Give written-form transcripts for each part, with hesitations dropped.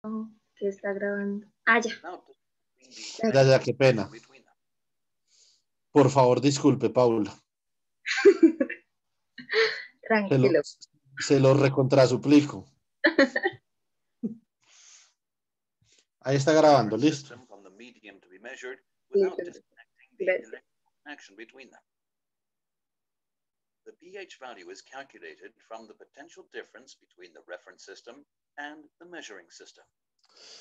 No, que está grabando. Ah, ya. Ya, qué pena. Por favor, disculpe, Paula. Tranquilo. Se lo recontrasuplico. Ahí está grabando, listo. Gracias. The pH value is calculated from the potential difference between the reference system and the measuring system.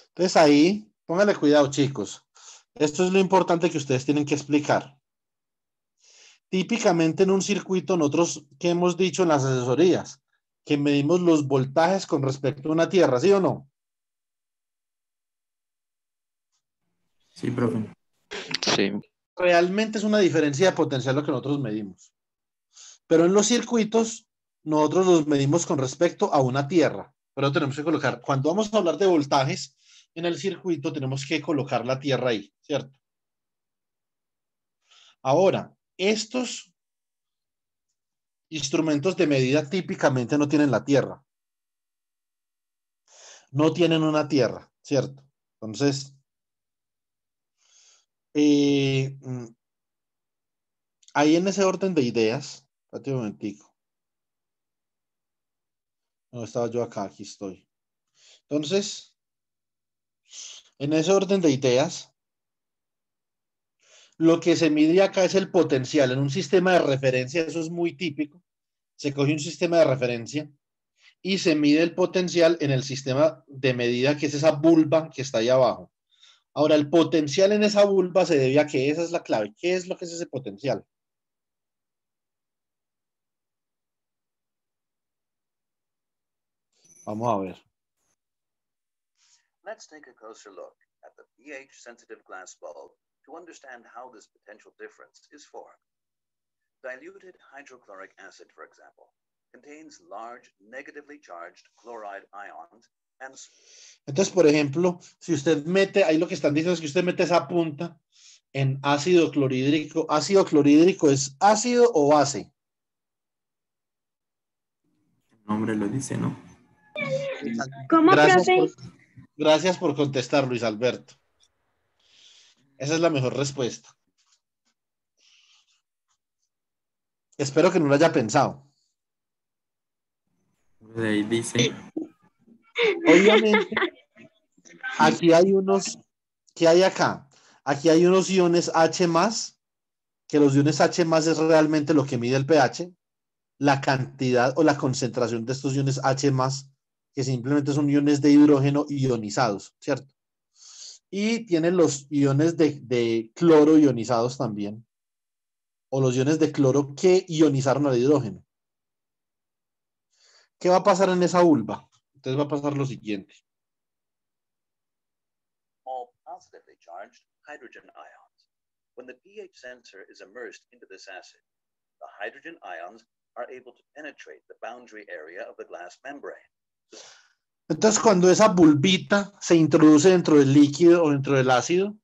Entonces ahí, póngale cuidado, chicos. Esto es lo importante que ustedes tienen que explicar. Típicamente en un circuito, nosotros, que hemos dicho en las asesorías, que medimos los voltajes con respecto a una tierra, ¿sí o no? Sí, profe. Sí. Realmente es una diferencia de potencial lo que nosotros medimos. Pero en los circuitos, nosotros los medimos con respecto a una tierra. Pero tenemos que colocar, cuando vamos a hablar de voltajes en el circuito, tenemos que colocar la tierra ahí, ¿cierto? Ahora, estos instrumentos de medida típicamente no tienen la tierra. No tienen una tierra, ¿cierto? Entonces, ahí en ese orden de ideas, espérate un momentico. No estaba yo acá, aquí estoy. Entonces, en ese orden de ideas, lo que se mide acá es el potencial en un sistema de referencia, eso es muy típico. Se coge un sistema de referencia y se mide el potencial en el sistema de medida, que es esa vulva que está ahí abajo. Ahora, el potencial en esa vulva se debe a que esa es la clave. ¿Qué es lo que es ese potencial? Vamos a ver. Let's take a closer look at the pH-sensitive glass bulb to understand how this potential difference is formed. Diluted hydrochloric acid, for example, contains large negatively charged chloride ions and... Entonces, por ejemplo, si usted mete, ahí lo que están diciendo es que usted mete esa punta en ácido clorhídrico. ¿Ácido clorhídrico es ácido o base? El nombre lo dice, ¿no? ¿Cómo, profe? Gracias por contestar, Luis Alberto. Esa es la mejor respuesta. Espero que no lo haya pensado. De ahí dice. Obviamente, aquí hay unos, ¿qué hay acá? Aquí hay unos iones H+, que los iones H+ es realmente lo que mide el pH, la cantidad o la concentración de estos iones H+, que simplemente son iones de hidrógeno ionizados, ¿cierto? Y tienen los iones de cloro ionizados también, o los iones de cloro que ionizaron al hidrógeno. ¿Qué va a pasar en esa vulva? Entonces va a pasar lo siguiente. All positively charged hydrogen ions. When the pH sensor is immersed into this acid, the hydrogen ions are able to penetrate the boundary area of the glass membrane. Entonces, cuando esa bulbita se introduce dentro del líquido o dentro del ácido,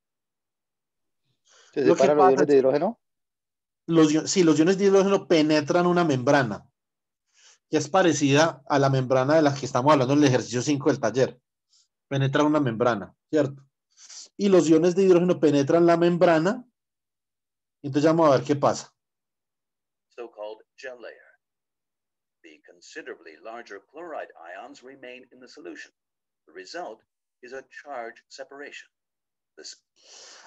¿se separan los iones de hidrógeno? Sí, los iones de hidrógeno penetran una membrana, que es parecida a la membrana de la que estamos hablando en el ejercicio 5 del taller. Penetra una membrana, ¿cierto? Y los iones de hidrógeno penetran la membrana, entonces vamos a ver qué pasa. So-called gel layer. The considerably larger chloride ions remain in the solution. The result is a charge separation.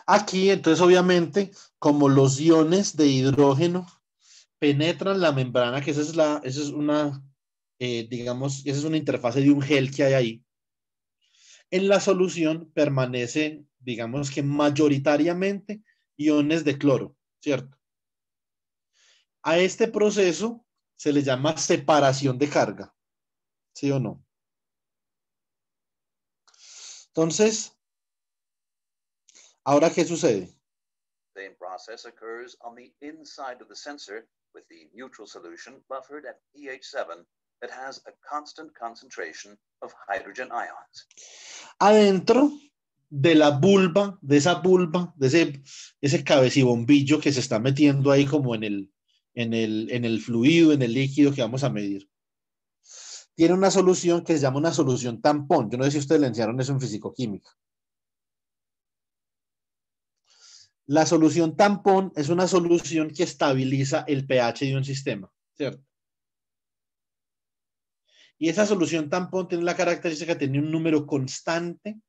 Aquí, entonces, obviamente, como los iones de hidrógeno penetran la membrana, que esa es una, digamos, esa es una interfase de un gel que hay ahí. En la solución permanece, digamos que mayoritariamente, iones de cloro, ¿cierto? A este proceso se le llama separación de carga, ¿sí o no? Entonces, ¿ahora qué sucede? The same process occurs on the inside of the sensor with the neutral solution buffered at pH 7 that has a constant concentration of hydrogen ions. Adentro de la vulva, de esa vulva, de ese cabecibombillo que se está metiendo ahí como en el fluido, en el líquido que vamos a medir. tiene una solución que se llama una solución tampón. Yo no sé si ustedes le enseñaron eso en fisicoquímica. La solución tampón es una solución que estabiliza el pH de un sistema, ¿cierto? Y esa solución tampón tiene la característica de tener un número constante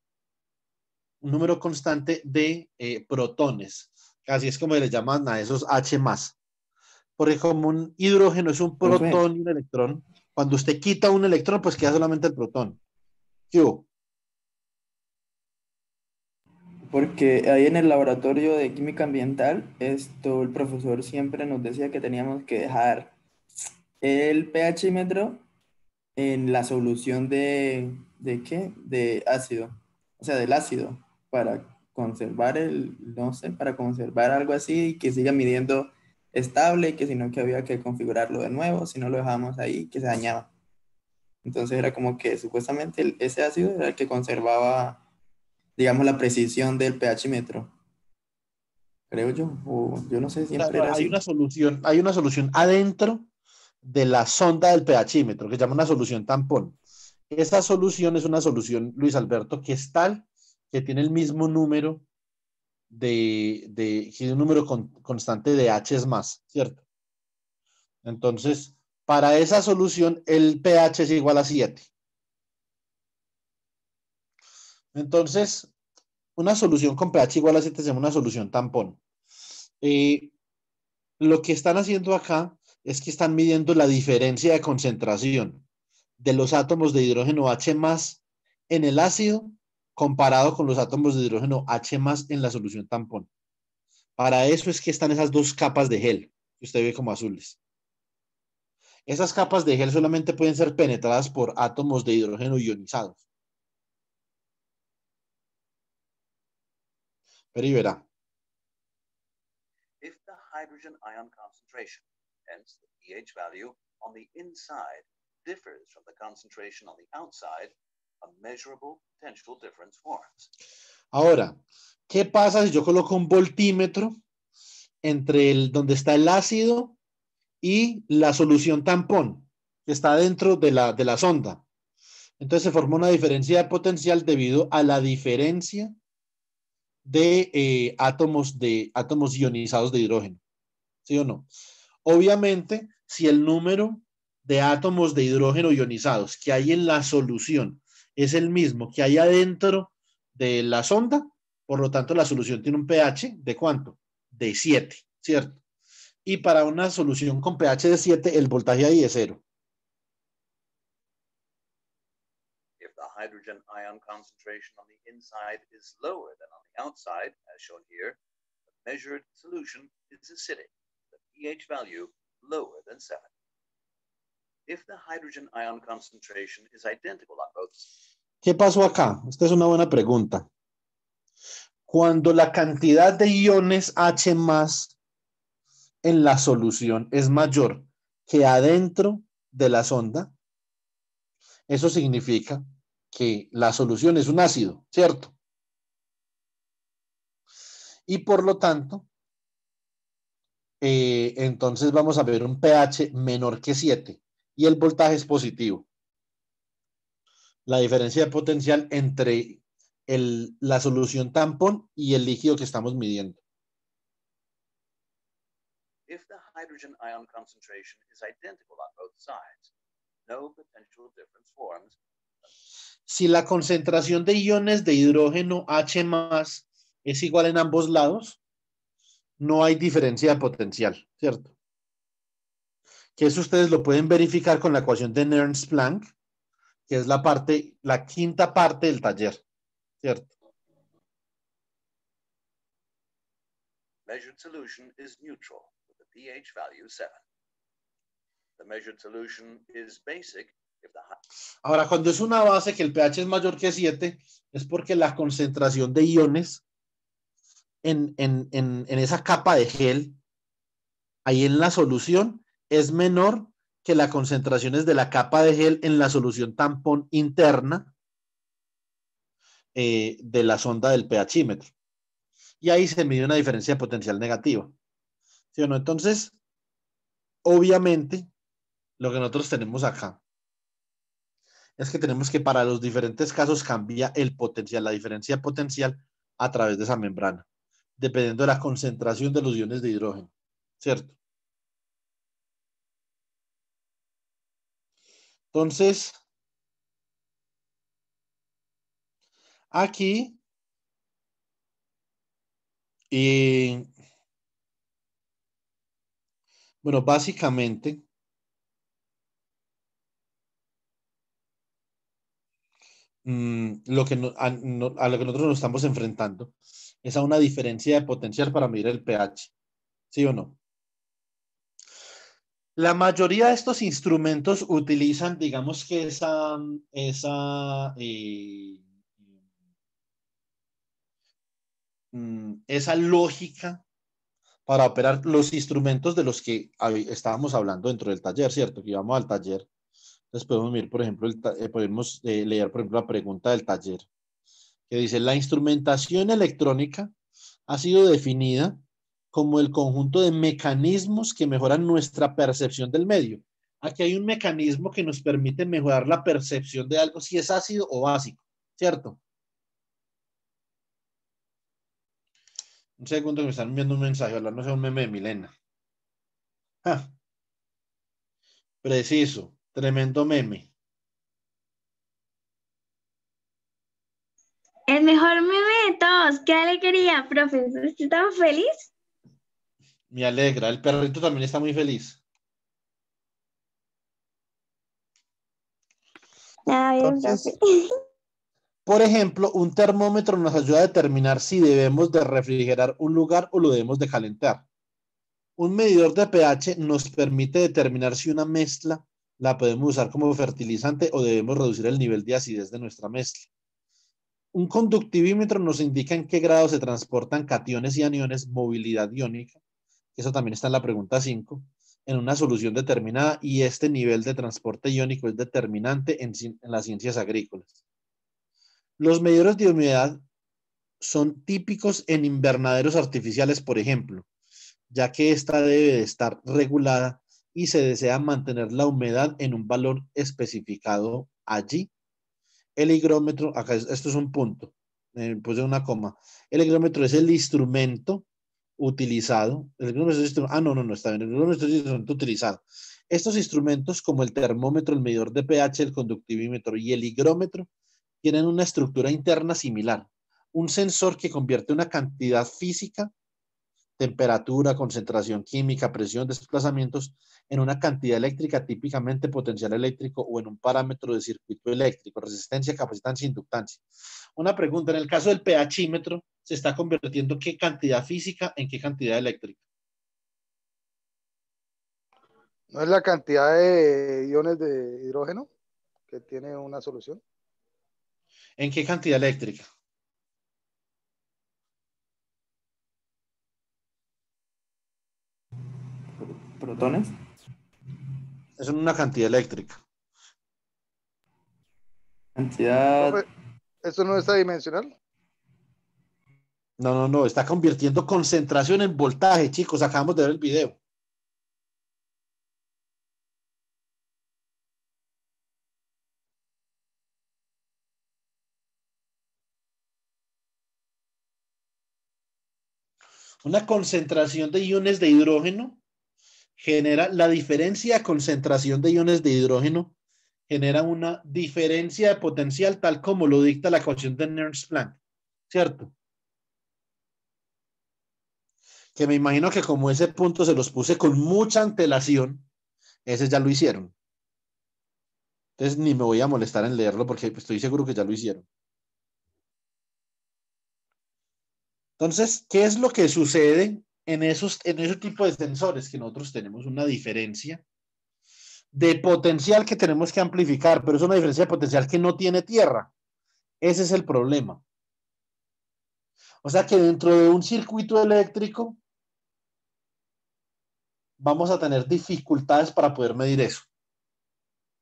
de protones. Así es como le llaman a esos H+. Porque como un hidrógeno es un protón y un electrón, cuando usted quita un electrón, pues queda solamente el protón. ¿Qué hubo? Porque ahí en el laboratorio de química ambiental, el profesor siempre nos decía que teníamos que dejar el pHímetro en la solución ¿de qué? De ácido, o sea, del ácido, para conservar no sé, para conservar algo así y que siga midiendo estable, que si no que había que configurarlo de nuevo, si no lo dejábamos ahí, que se dañaba. Entonces era como que supuestamente ese ácido era el que conservaba, digamos, la precisión del pHímetro, creo yo, o yo no sé, siempre Claro, era así. hay una solución adentro de la sonda del pHímetro que se llama una solución tampón. Esa solución es una solución, Luis Alberto, que es tal que tiene el mismo número tiene un número constante de H's más, ¿cierto? Entonces, para esa solución, el pH es igual a 7. Entonces, una solución con pH igual a 7 se llama una solución tampón. Lo que están haciendo acá es que están midiendo la diferencia de concentración de los átomos de hidrógeno H+ en el ácido comparado con los átomos de hidrógeno H+ en la solución tampón. Para eso es que están esas dos capas de gel que usted ve como azules. Esas capas de gel solamente pueden ser penetradas por átomos de hidrógeno ionizados. Pero y verá. If the hydrogen ion concentration, hence the pH value on the inside, differs from the concentration on the outside, a measurable potential difference forms. Ahora, ¿qué pasa si yo coloco un voltímetro entre donde está el ácido y la solución tampón, que está dentro de la sonda? Entonces se forma una diferencia de potencial debido a la diferencia de átomos ionizados de hidrógeno. ¿Sí o no? Obviamente, si el número de átomos de hidrógeno ionizados que hay en la solución es el mismo que hay adentro de la sonda, por lo tanto la solución tiene un pH de ¿cuánto? De 7, ¿cierto? Y para una solución con pH de 7, el voltaje ahí es 0. If the hydrogen ion concentration on the inside is lower than on the outside, as shown here, the measured solution is acidic, the pH value lower than 7. If the hydrogen ion concentration is identical on both sides. ¿Qué pasó acá? Esta es una buena pregunta. Cuando la cantidad de iones H+ en la solución es mayor que adentro de la sonda, eso significa que la solución es un ácido, ¿cierto? Y por lo tanto, entonces vamos a ver un pH menor que 7 y el voltaje es positivo. La diferencia de potencial entre la solución tampón y el líquido que estamos midiendo. If the hydrogen ion concentration is identical on both sides, no potential difference forms. Si la concentración de iones de hidrógeno H+ es igual en ambos lados, no hay diferencia de potencial, ¿cierto? Que eso ustedes lo pueden verificar con la ecuación de Nernst-Planck, que es la quinta parte del taller, ¿cierto? Measured solution is neutral with the pH value 7. The measured solution is basic if the Ahora, cuando es una base que el pH es mayor que 7, es porque la concentración de iones en esa capa de gel, ahí en la solución, es menor que las concentraciones de la capa de gel en la solución tampón interna de la sonda del pHímetro. Y ahí se mide una diferencia de potencial negativa. ¿Sí o no? Entonces, obviamente, lo que nosotros tenemos acá es que tenemos que para los diferentes casos cambia el potencial, la diferencia potencial a través de esa membrana, dependiendo de la concentración de los iones de hidrógeno, ¿cierto? Entonces, aquí, bueno, básicamente, lo que a lo que nosotros nos estamos enfrentando es a una diferencia de potencial para medir el pH, ¿sí o no? La mayoría de estos instrumentos utilizan, digamos que esa lógica para operar los instrumentos de los que estábamos hablando dentro del taller, ¿cierto? Que íbamos al taller. Entonces podemos mirar, por ejemplo, podemos leer, por ejemplo, la pregunta del taller, que dice, la instrumentación electrónica ha sido definida como el conjunto de mecanismos que mejoran nuestra percepción del medio. Aquí hay un mecanismo que nos permite mejorar la percepción de algo, si es ácido o básico, ¿cierto? Un segundo que me están enviando un mensaje, hablando de un meme de Milena. ¡Ja! Preciso, tremendo meme. El mejor meme de todos. ¿Qué alegría, profe? ¿Usted está feliz? Me alegra. El perrito también está muy feliz. A ver, Entonces, profe. por ejemplo, un termómetro nos ayuda a determinar si debemos de refrigerar un lugar o lo debemos de calentar. Un medidor de pH nos permite determinar si una mezcla la podemos usar como fertilizante o debemos reducir el nivel de acidez de nuestra mezcla. Un conductivímetro nos indica en qué grado se transportan cationes y aniones, movilidad iónica, eso también está en la pregunta 5, en una solución determinada, y este nivel de transporte iónico es determinante en las ciencias agrícolas. Los medidores de humedad son típicos en invernaderos artificiales, por ejemplo, ya que esta debe de estar regulada y se desea mantener la humedad en un valor especificado allí. El higrómetro, acá esto es un punto, puse una coma. El higrómetro es el instrumento utilizado. El higrómetro es no, está bien. El higrómetro es el instrumento utilizado. Estos instrumentos, como el termómetro, el medidor de pH, el conductivímetro y el higrómetro, tienen una estructura interna similar. Un sensor que convierte una cantidad física, temperatura, concentración química, presión, desplazamientos, en una cantidad eléctrica, típicamente potencial eléctrico, o en un parámetro de circuito eléctrico, resistencia, capacitancia, inductancia. Una pregunta, en el caso del pHímetro, ¿se está convirtiendo qué cantidad física en qué cantidad eléctrica? ¿No es la cantidad de iones de hidrógeno que tiene una solución? ¿En qué cantidad eléctrica? ¿Protones? Es en una cantidad eléctrica. Cantidad. Profe, ¿esto no está dimensional? No, está convirtiendo concentración en voltaje, chicos, acabamos de ver el video. Una concentración de iones de hidrógeno genera la diferencia de concentración de iones de hidrógeno, genera una diferencia de potencial tal como lo dicta la ecuación de Nernst-Planck, ¿cierto? Que me imagino que como ese punto se los puse con mucha antelación, ese ya lo hicieron. Entonces ni me voy a molestar en leerlo porque estoy seguro que ya lo hicieron. Entonces, ¿qué es lo que sucede en ese tipo de sensores? Que nosotros tenemos una diferencia de potencial que tenemos que amplificar, pero es una diferencia de potencial que no tiene tierra. Ese es el problema. O sea que dentro de un circuito eléctrico vamos a tener dificultades para poder medir eso,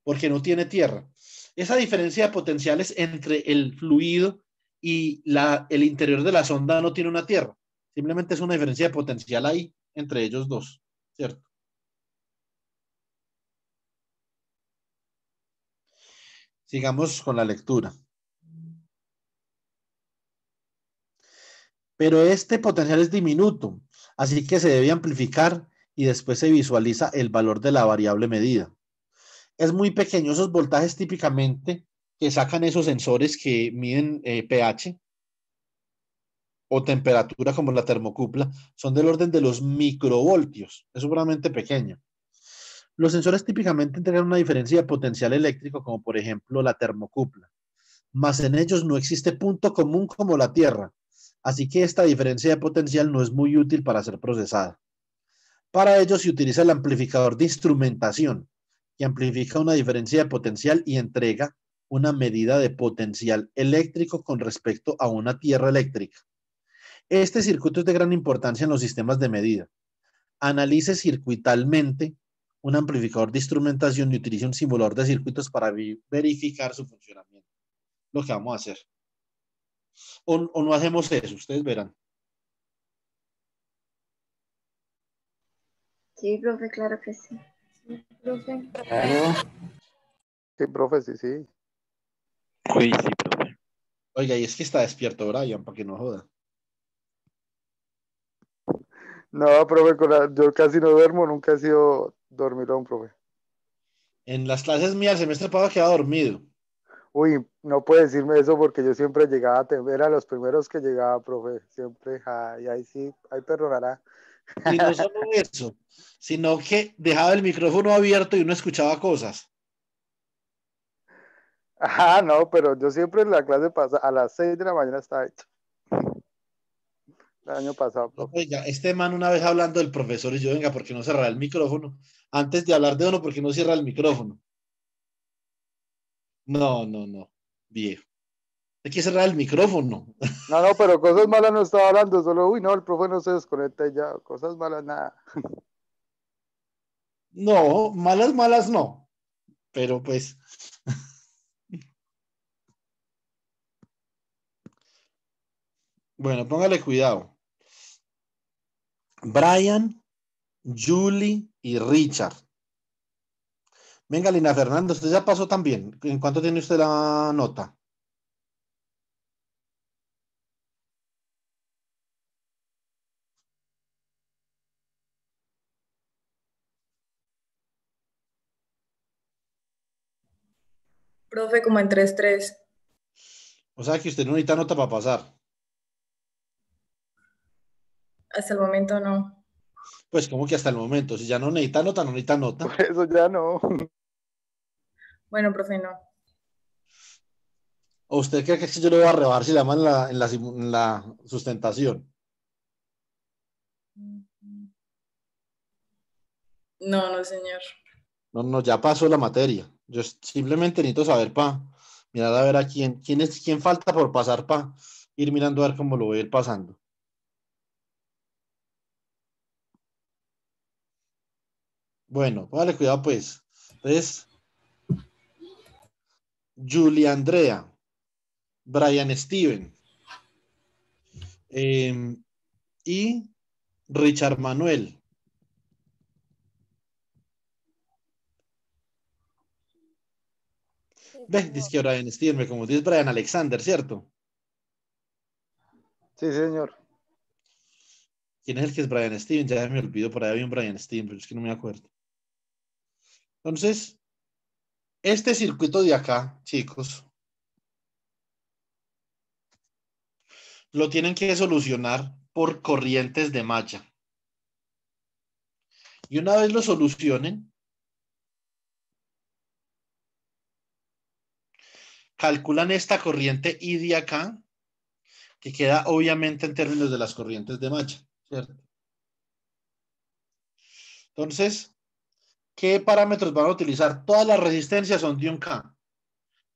porque no tiene tierra. Esa diferencia de potenciales entre el fluido y el interior de la sonda no tiene una tierra. Simplemente es una diferencia de potencial ahí entre ellos dos, ¿cierto? Sigamos con la lectura. Pero este potencial es diminuto, así que se debe amplificar y después se visualiza el valor de la variable medida. Es muy pequeño. Esos voltajes típicamente que sacan esos sensores que miden pH o temperatura como la termocupla son del orden de los microvoltios. Es sumamente pequeño. Los sensores típicamente entregan una diferencia de potencial eléctrico como por ejemplo la termocupla, mas en ellos no existe punto común como la Tierra, así que esta diferencia de potencial no es muy útil para ser procesada. Para ello se utiliza el amplificador de instrumentación, que amplifica una diferencia de potencial y entrega una medida de potencial eléctrico con respecto a una tierra eléctrica. Este circuito es de gran importancia en los sistemas de medida. Analice circuitalmente un amplificador de instrumentación y utilice un simulador de circuitos para verificar su funcionamiento. Lo que vamos a hacer. O no hacemos eso, ustedes verán. Sí, profe, claro que sí. Profe. Claro. Sí, profe, sí, sí. Uy, sí, profe. Oiga, y es que está despierto Brian, para que no joda. No, profe, yo casi no duermo, nunca he sido dormilón, profe. En las clases mías el semestre pasado quedaba dormido. Uy, no puede decirme eso porque yo siempre llegaba, era los primeros que llegaba, profe, siempre, y ahí sí, ahí perdonará. Y no solo eso, sino que dejaba el micrófono abierto y uno escuchaba cosas. Ah, no, pero yo siempre en la clase pasada, a las 6 de la mañana estaba hecho. El año pasado, No, profe. oiga, este man una vez hablando del profesor y yo, venga, ¿por qué no cerrar el micrófono? Antes de hablar de uno, ¿por qué no cierra el micrófono? No, viejo. Hay que cerrar el micrófono. No, no, pero cosas malas no estaba hablando, solo, uy, no, el profe no se desconecta y ya, cosas malas nada. No, malas no. Pero pues. Bueno, póngale cuidado. Brian, Julie y Richard. Venga, Lina Fernanda, usted ya pasó también. ¿En cuánto tiene usted la nota? Profe, como en 3-3. O sea que usted no necesita nota para pasar. Hasta el momento no. Pues como que hasta el momento, si ya no necesita nota, no necesita nota. Por eso ya no. Bueno, profe, no. ¿O usted cree que yo le voy a rebajar si la llama en la sustentación? No, no, señor. No, ya pasó la materia. Yo simplemente necesito saber para mirar a ver a quién falta por pasar para ir mirando a ver cómo lo voy a ir pasando. Bueno, póngale cuidado pues. Entonces, Julia Andrea, Brian Steven y Richard Manuel. ¿Ves? Dice que Brian Steven, como dice Brian Alexander, ¿cierto? Sí, señor. ¿Quién es el que es Brian Steven? Ya me olvido, por ahí había un Brian Steven, pero es que no me acuerdo. Entonces, este circuito de acá, chicos, lo tienen que solucionar por corrientes de malla. Y una vez lo solucionen, calculan esta corriente I de acá, que queda obviamente en términos de las corrientes de malla, ¿cierto? Entonces, ¿qué parámetros van a utilizar? Todas las resistencias son de un K,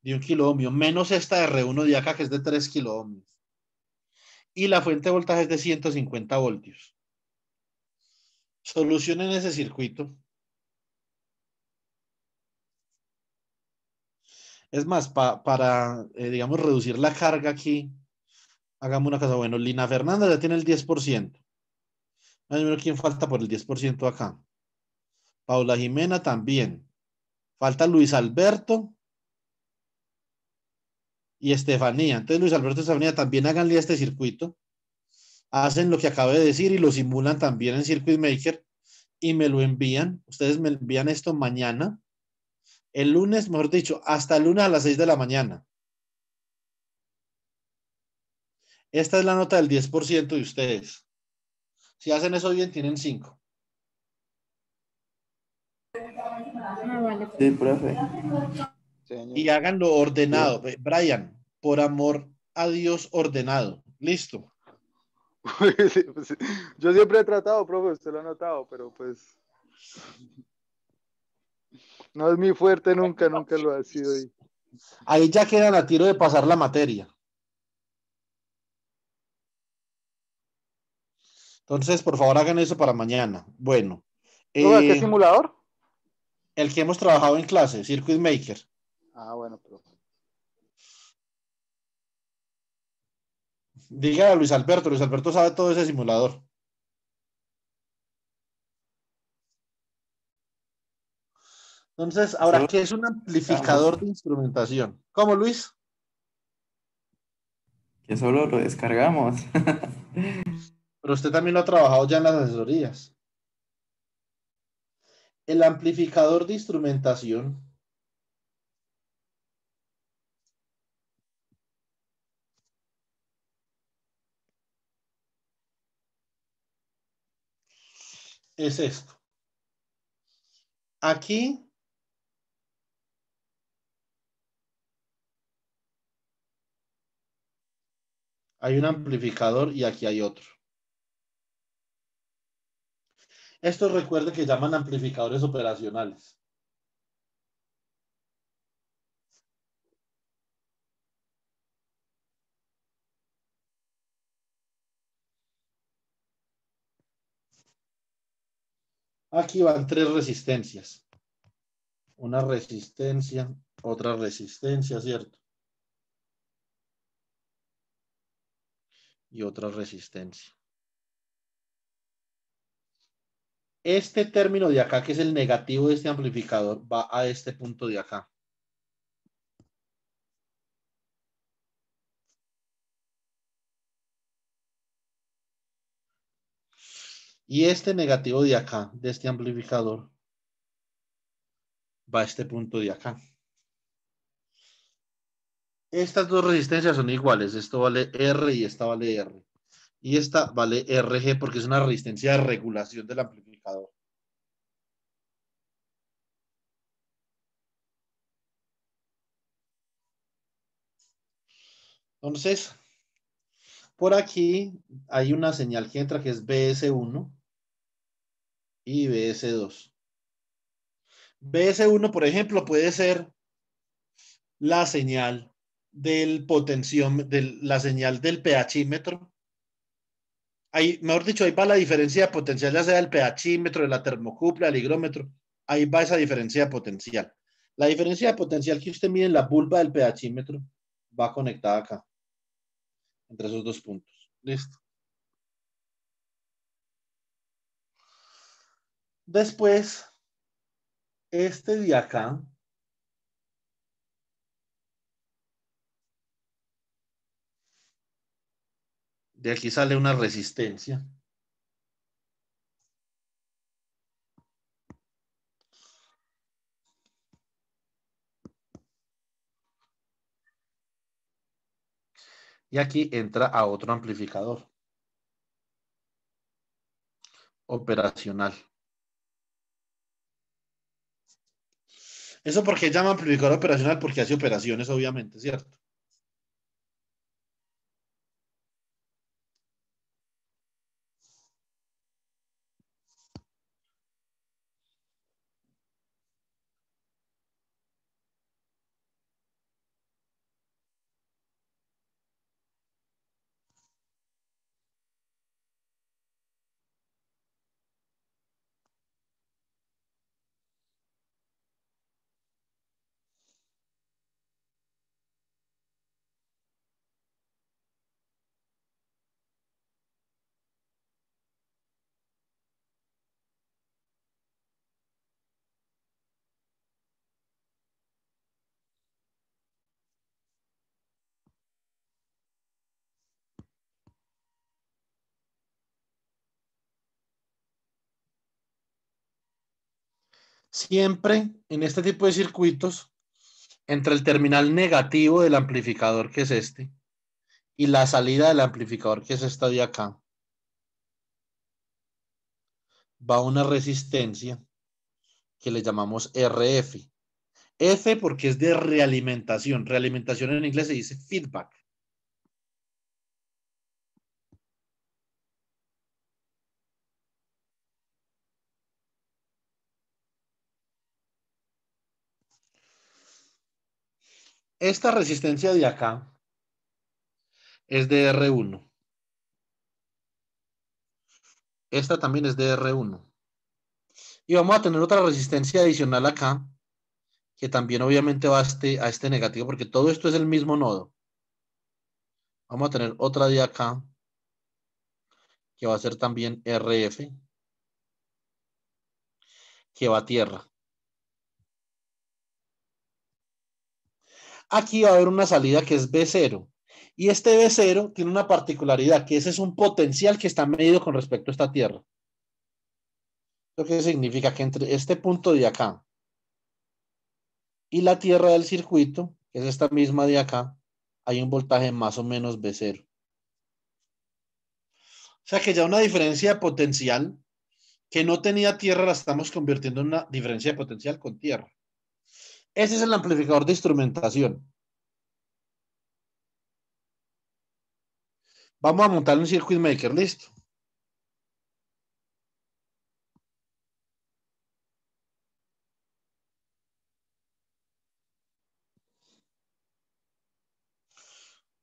de un kilo ohmio, menos esta R1 de acá, que es de 3 kilo ohmios. Y la fuente de voltaje es de 150 voltios. Solucionen ese circuito. Es más, para, digamos, reducir la carga aquí, hagamos una cosa. Bueno, Lina Fernanda ya tiene el 10%. ¿Quién falta por el 10% acá? Paula Jimena también. Falta Luis Alberto y Estefanía. Entonces, Luis Alberto y Estefanía, también háganle a este circuito, hacen lo que acabo de decir y lo simulan también en Circuit Maker y me lo envían. Ustedes me envían esto mañana. El lunes, mejor dicho, hasta el lunes a las 6 de la mañana. Esta es la nota del 10% de ustedes. Si hacen eso bien, tienen 5. Ah, vale. Sí, profe. Señor. Y háganlo ordenado. Brian, por amor a Dios, ordenado. Listo. Sí, pues, sí. Yo siempre he tratado, profe, usted lo ha notado, pero pues no es mi fuerte nunca, nunca lo ha sido. Ahí ya quedan a tiro de pasar la materia. Entonces, por favor, hagan eso para mañana. Bueno, Profe, ¿qué simulador? el que hemos trabajado en clase, Circuit Maker. Ah, bueno, profe. Dígale a Luis Alberto. Luis Alberto sabe todo ese simulador. Entonces, ahora, Solo ¿qué es un descargamos, amplificador de instrumentación? ¿Cómo, Luis? que solo lo descargamos. Pero usted también lo ha trabajado ya en las asesorías. El amplificador de instrumentación es esto. Aquí hay un amplificador y aquí hay otro. Estos recuerde que llaman amplificadores operacionales. Aquí van 3 resistencias. Una resistencia, otra resistencia, ¿cierto? Y otra resistencia. Este término de acá, que es el negativo de este amplificador, va a este punto de acá. Y este negativo de acá, de este amplificador, va a este punto de acá. Estas dos resistencias son iguales. Esto vale R y esta vale R. Y esta vale RG porque es una resistencia de regulación del amplificador. Entonces, por aquí hay una señal que entra que es BS1 y BS2. BS1, por ejemplo, puede ser la señal del la señal del pHímetro. Ahí, mejor dicho, ahí va la diferencia de potencial, ya sea del pHímetro, de la termocupla, del higrómetro. Ahí va esa diferencia de potencial. La diferencia de potencial que usted mide en la vulva del pHímetro va conectada acá, entre esos dos puntos. Listo. Después, este de acá de aquí sale una resistencia. Y aquí entra a otro amplificador operacional. Eso porque llama amplificador operacional porque hace operaciones, obviamente, ¿cierto? Siempre en este tipo de circuitos, entre el terminal negativo del amplificador, que es este, y la salida del amplificador, que es esta de acá, va una resistencia que le llamamos RF. F porque es de realimentación. Realimentación en inglés se dice feedback. Esta resistencia de acá es de R1. Esta también es de R1. Y vamos a tener otra resistencia adicional acá, que también obviamente va a este negativo, porque todo esto es el mismo nodo. Vamos a tener otra de acá, que va a ser también RF, que va a tierra. Aquí va a haber una salida que es B0. Y este B0 tiene una particularidad, que ese es un potencial que está medido con respecto a esta tierra. Lo que significa que entre este punto de acá y la tierra del circuito, que es esta misma de acá, hay un voltaje más o menos B0. O sea que ya una diferencia de potencial que no tenía tierra la estamos convirtiendo en una diferencia de potencial con tierra. Ese es el amplificador de instrumentación. Vamos a montar un circuit maker, listo.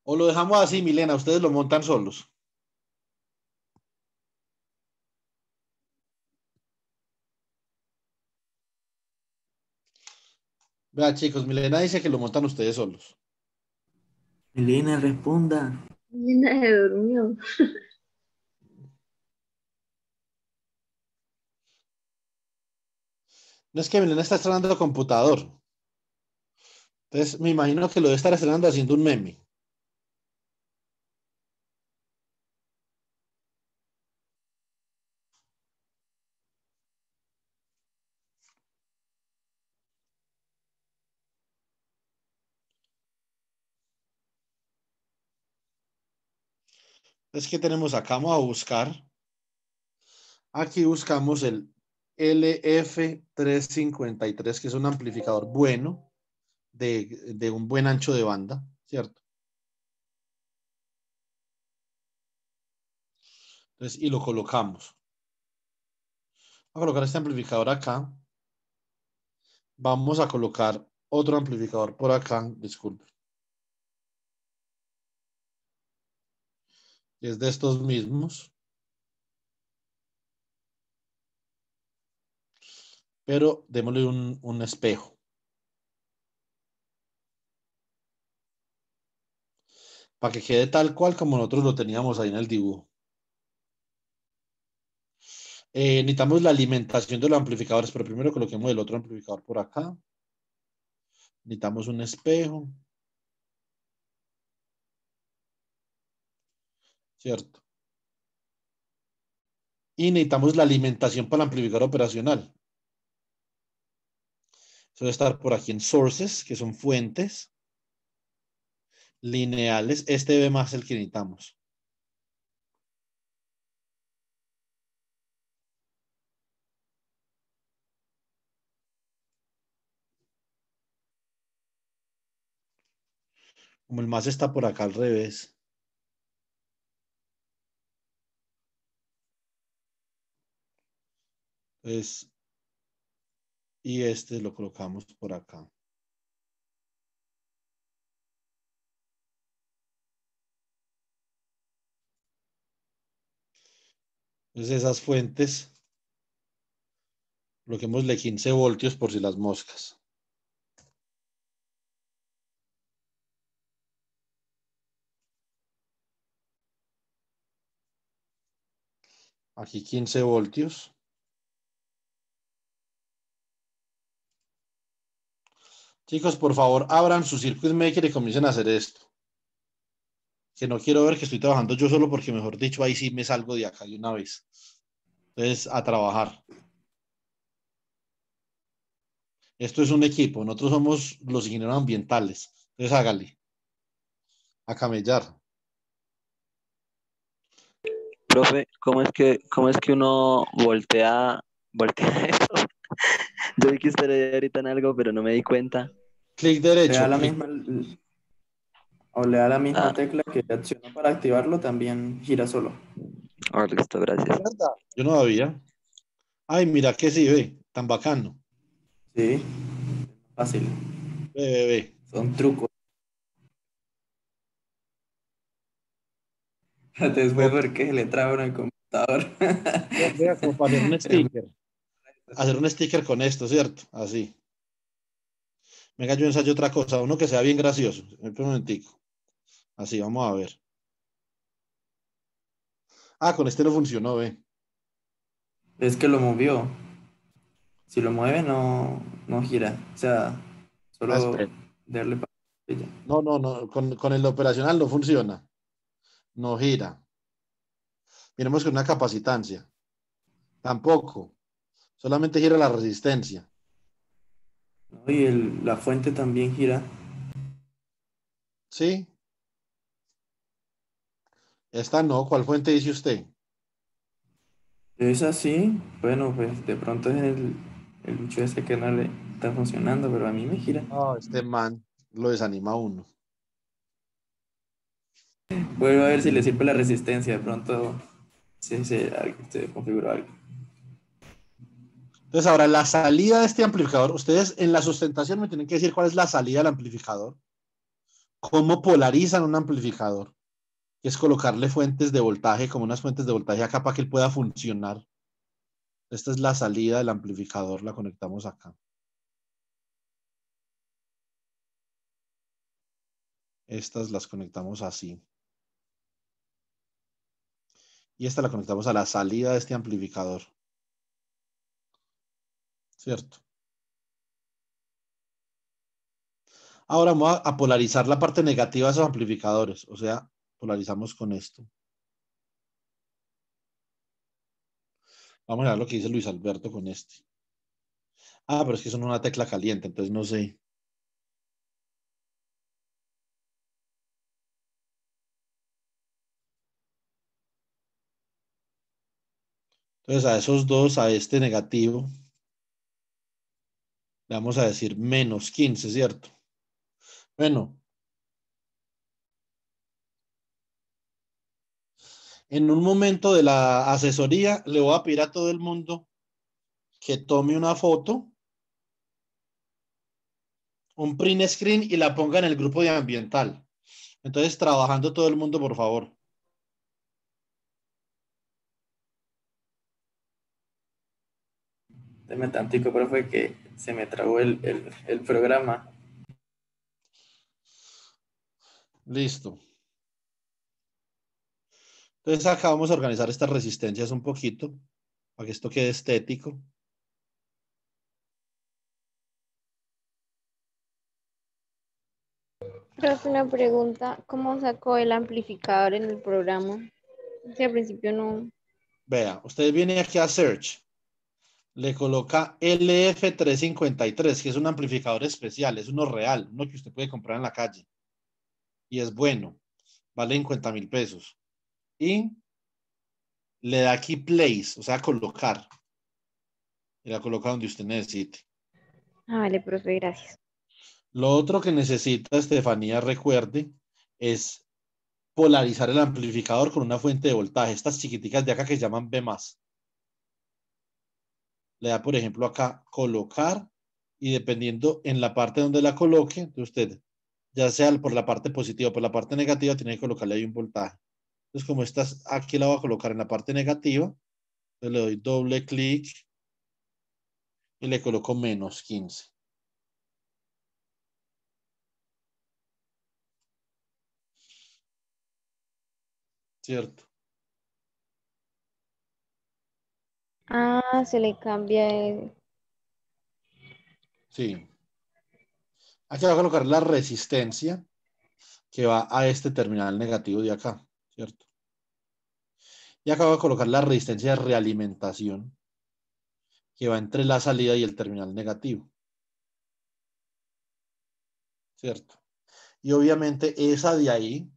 O lo dejamos así, Milena, ustedes lo montan solos. Vea, chicos, Milena dice que lo montan ustedes solos. Elena, responda. Elena se durmió. No es que Milena está estrenando el computador. Entonces, me imagino que lo debe estar estrenando haciendo un meme. Entonces, ¿qué tenemos acá? Vamos a buscar. Aquí buscamos el LF353, que es un amplificador bueno, de un buen ancho de banda, ¿cierto? Entonces, y lo colocamos. Vamos a colocar este amplificador acá. Vamos a colocar otro amplificador por acá, disculpe. Es de estos mismos. Pero démosle un espejo. Para que quede tal cual como nosotros lo teníamos ahí en el dibujo. Necesitamos la alimentación de los amplificadores, pero primero coloquemos el otro amplificador por acá. Necesitamos un espejo. ¿Cierto? Y necesitamos la alimentación para el amplificador operacional. Eso debe estar por aquí en sources, que son fuentes lineales. Este debe más el que necesitamos. Como el más está por acá al revés. Entonces, y este lo colocamos por acá. Entonces esas fuentes, coloquémosle 15 voltios por si las moscas. Aquí 15 voltios. Chicos, por favor, abran su Circuit Maker y comiencen a hacer esto. Que no quiero ver que estoy trabajando yo solo porque, mejor dicho, ahí sí me salgo de acá de una vez. Entonces, a trabajar. Esto es un equipo. Nosotros somos los ingenieros ambientales. Entonces hágale. A camellar. Profe, cómo es que uno voltea eso? Yo vi que usted le dio ahorita en algo, pero no me di cuenta. Clic Le da derecho. la Clic. misma, o le da la misma Ah, tecla que accionó para activarlo, también gira solo. listo, gracias. Yo no sabía. Ay, mira que sí, ve. Tan bacano. Sí, fácil. Ve, ve, ve. Son trucos. Después porque se le traba en el computador. Vea, como para hacer un sticker. Hacer un sticker con esto, ¿cierto? Así. Venga, yo ensayo otra cosa. Uno que sea bien gracioso. Un momentico. Así, vamos a ver. Ah, con este no funcionó, ve. Es que lo movió. Si lo mueve, no gira. O sea, Ah, solo espera. darle para y ya. No, no, no. Con el operacional no funciona. No gira. Miremos con una capacitancia. Tampoco. Solamente gira la resistencia. ¿No? Y la fuente también gira. ¿Sí? Esta no. ¿Cuál fuente dice usted? Es así. Bueno, pues de pronto es el bicho ese que no le está funcionando, pero a mí me gira. Ah, este man lo desanima a uno. Vuelvo a ver si le sirve la resistencia. De pronto se configuró algo. Entonces, ahora la salida de este amplificador, ustedes en la sustentación me tienen que decir cuál es la salida del amplificador. ¿Cómo polarizan un amplificador? Que es colocarle fuentes de voltaje, como unas fuentes de voltaje acá para que él pueda funcionar. Esta es la salida del amplificador, la conectamos acá. Estas las conectamos así. Y esta la conectamos a la salida de este amplificador. ¿Cierto? Ahora vamos a polarizar la parte negativa de esos amplificadores. O sea, polarizamos con esto. Vamos a ver lo que dice Luis Alberto con este. Ah, pero es que son una tecla caliente, entonces no sé. Entonces a esos dos, a este negativo, le vamos a decir menos 15, ¿cierto? Bueno, en un momento de la asesoría le voy a pedir a todo el mundo que tome una foto, un print screen y la ponga en el grupo de ambiental. Entonces, trabajando todo el mundo, por favor. Deme tantico, pero fue que se me trabó el programa. Listo. Entonces acá vamos a organizar estas resistencias un poquito para que esto quede estético. Profe, una pregunta, ¿cómo sacó el amplificador en el programa? Si al principio no. Vea, usted viene aquí a Search, le coloca LF353, que es un amplificador especial, es uno real, uno que usted puede comprar en la calle. Y es bueno, vale 50.000 pesos. Y le da aquí place, o sea, colocar. Y la coloca donde usted necesite. Ah, vale, profe, gracias. Lo otro que necesita Estefanía, recuerde, es polarizar el amplificador con una fuente de voltaje. Estas chiquiticas de acá que se llaman B+. Le da, por ejemplo, acá colocar y dependiendo en la parte donde la coloque, usted, ya sea por la parte positiva o por la parte negativa, tiene que colocarle ahí un voltaje. Entonces, como estas, aquí la voy a colocar en la parte negativa, entonces le doy doble clic y le coloco menos 15. ¿Cierto? Ah, se le cambia el... Sí. Aquí voy a colocar la resistencia que va a este terminal negativo de acá, ¿cierto? Y acá voy a colocar la resistencia de realimentación que va entre la salida y el terminal negativo. ¿cierto? Y obviamente esa de ahí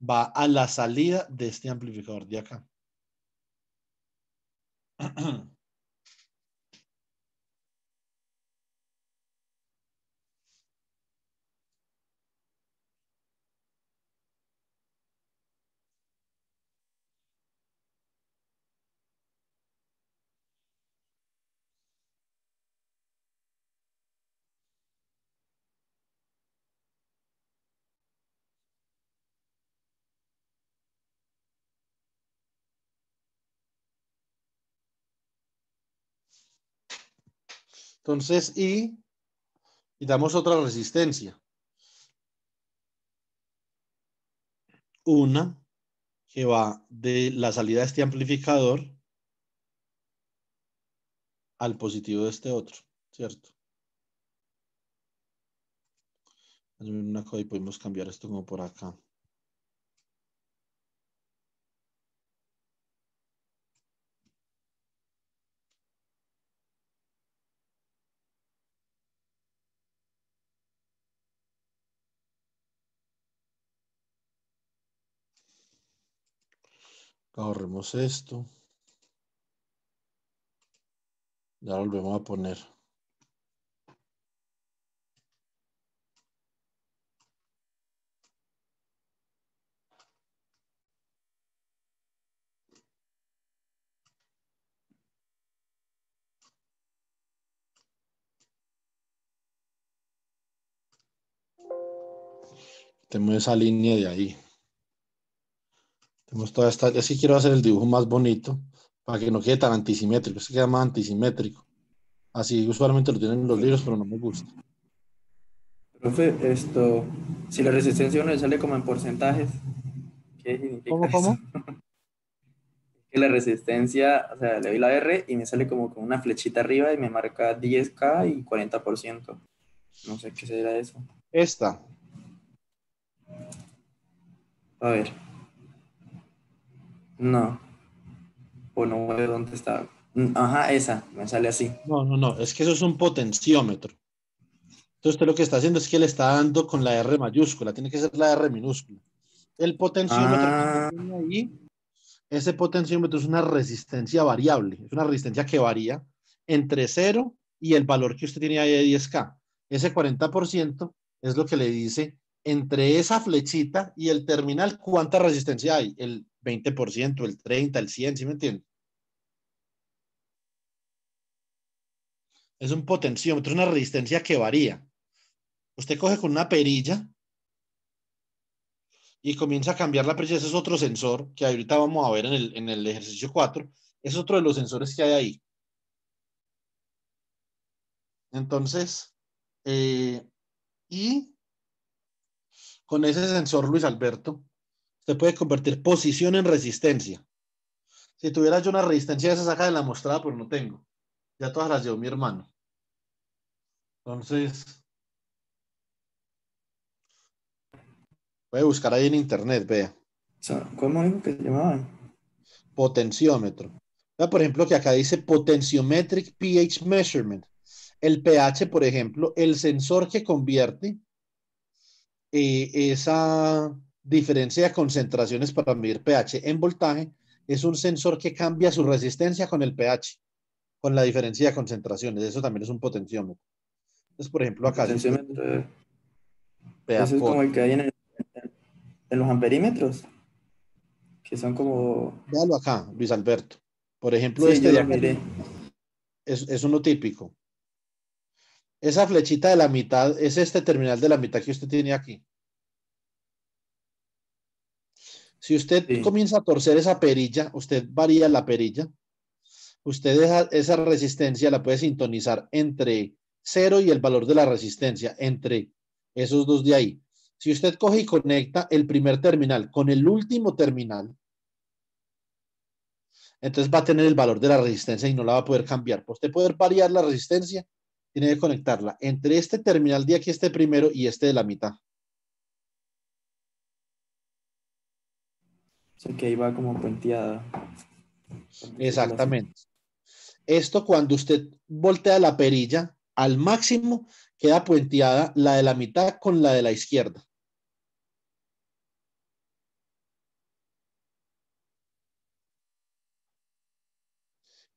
va a la salida de este amplificador de acá. Entonces, y damos otra resistencia. Una que va de la salida de este amplificador al positivo de este otro, ¿cierto? Una cosa y podemos cambiar esto como por acá. Ahorremos esto. Ya lo volvemos a poner. Tenemos esa línea de ahí. Tenemos toda esta. Yo sí quiero hacer el dibujo más bonito para que no quede tan antisimétrico. Se queda más antisimétrico. Así usualmente lo tienen en los libros, pero no me gusta. Profe, si la resistencia a uno le sale como en porcentajes, ¿qué significa ¿Cómo? eso? Que la resistencia, o sea, le doy la R y me sale como con una flechita arriba y me marca 10K y 40%. No sé qué será eso. Esta. A ver. No. O no veo dónde está. Ajá, esa, me sale así. No. Es que eso es un potenciómetro. Entonces usted lo que está haciendo es que le está dando con la R mayúscula. Tiene que ser la R minúscula. El potenciómetro que usted tiene ahí, ese potenciómetro es una resistencia variable. Es una resistencia que varía entre 0 y el valor que usted tiene ahí de 10K. Ese 40% es lo que le dice entre esa flechita y el terminal cuánta resistencia hay. El 20%, el 30%, el 100%, ¿sí me entiende? Es un potenciómetro, es una resistencia que varía. Usted coge con una perilla y comienza a cambiar la perilla. Ese es otro sensor que ahorita vamos a ver en el ejercicio 4. Es otro de los sensores que hay ahí. Entonces, y con ese sensor, Luis Alberto, usted puede convertir posición en resistencia. Si tuviera yo una resistencia de esa saca de la mostrada, pero no tengo. Ya todas las llevó mi hermano. Entonces, puede buscar ahí en internet, vea. ¿Cómo dijo que se llamaban? Potenciómetro. Vea, por ejemplo, que acá dice Potentiometric pH Measurement. El pH, por ejemplo, el sensor que convierte esa diferencia de concentraciones para medir pH en voltaje es un sensor que cambia su resistencia con el pH, con la diferencia de concentraciones. Eso también es un potenciómetro. Entonces, por ejemplo, El acá si usted potenciómetro. vea, Eso es como el que hay en los amperímetros, que son como... véalo acá, Luis Alberto. Por ejemplo, Sí, este yo de lo acá miré. es uno típico. Esa flechita de la mitad es este terminal de la mitad que usted tiene aquí. Si usted Sí. comienza a torcer esa perilla, usted varía la perilla, usted esa resistencia la puede sintonizar entre 0 y el valor de la resistencia, entre esos dos de ahí. Si usted coge y conecta el primer terminal con el último terminal, entonces va a tener el valor de la resistencia y no la va a poder cambiar. Para usted poder variar la resistencia, tiene que conectarla entre este terminal de aquí, este primero, y este de la mitad. O sea, que ahí va como puenteada. Exactamente. Esto cuando usted voltea la perilla, al máximo queda puenteada la de la mitad con la de la izquierda.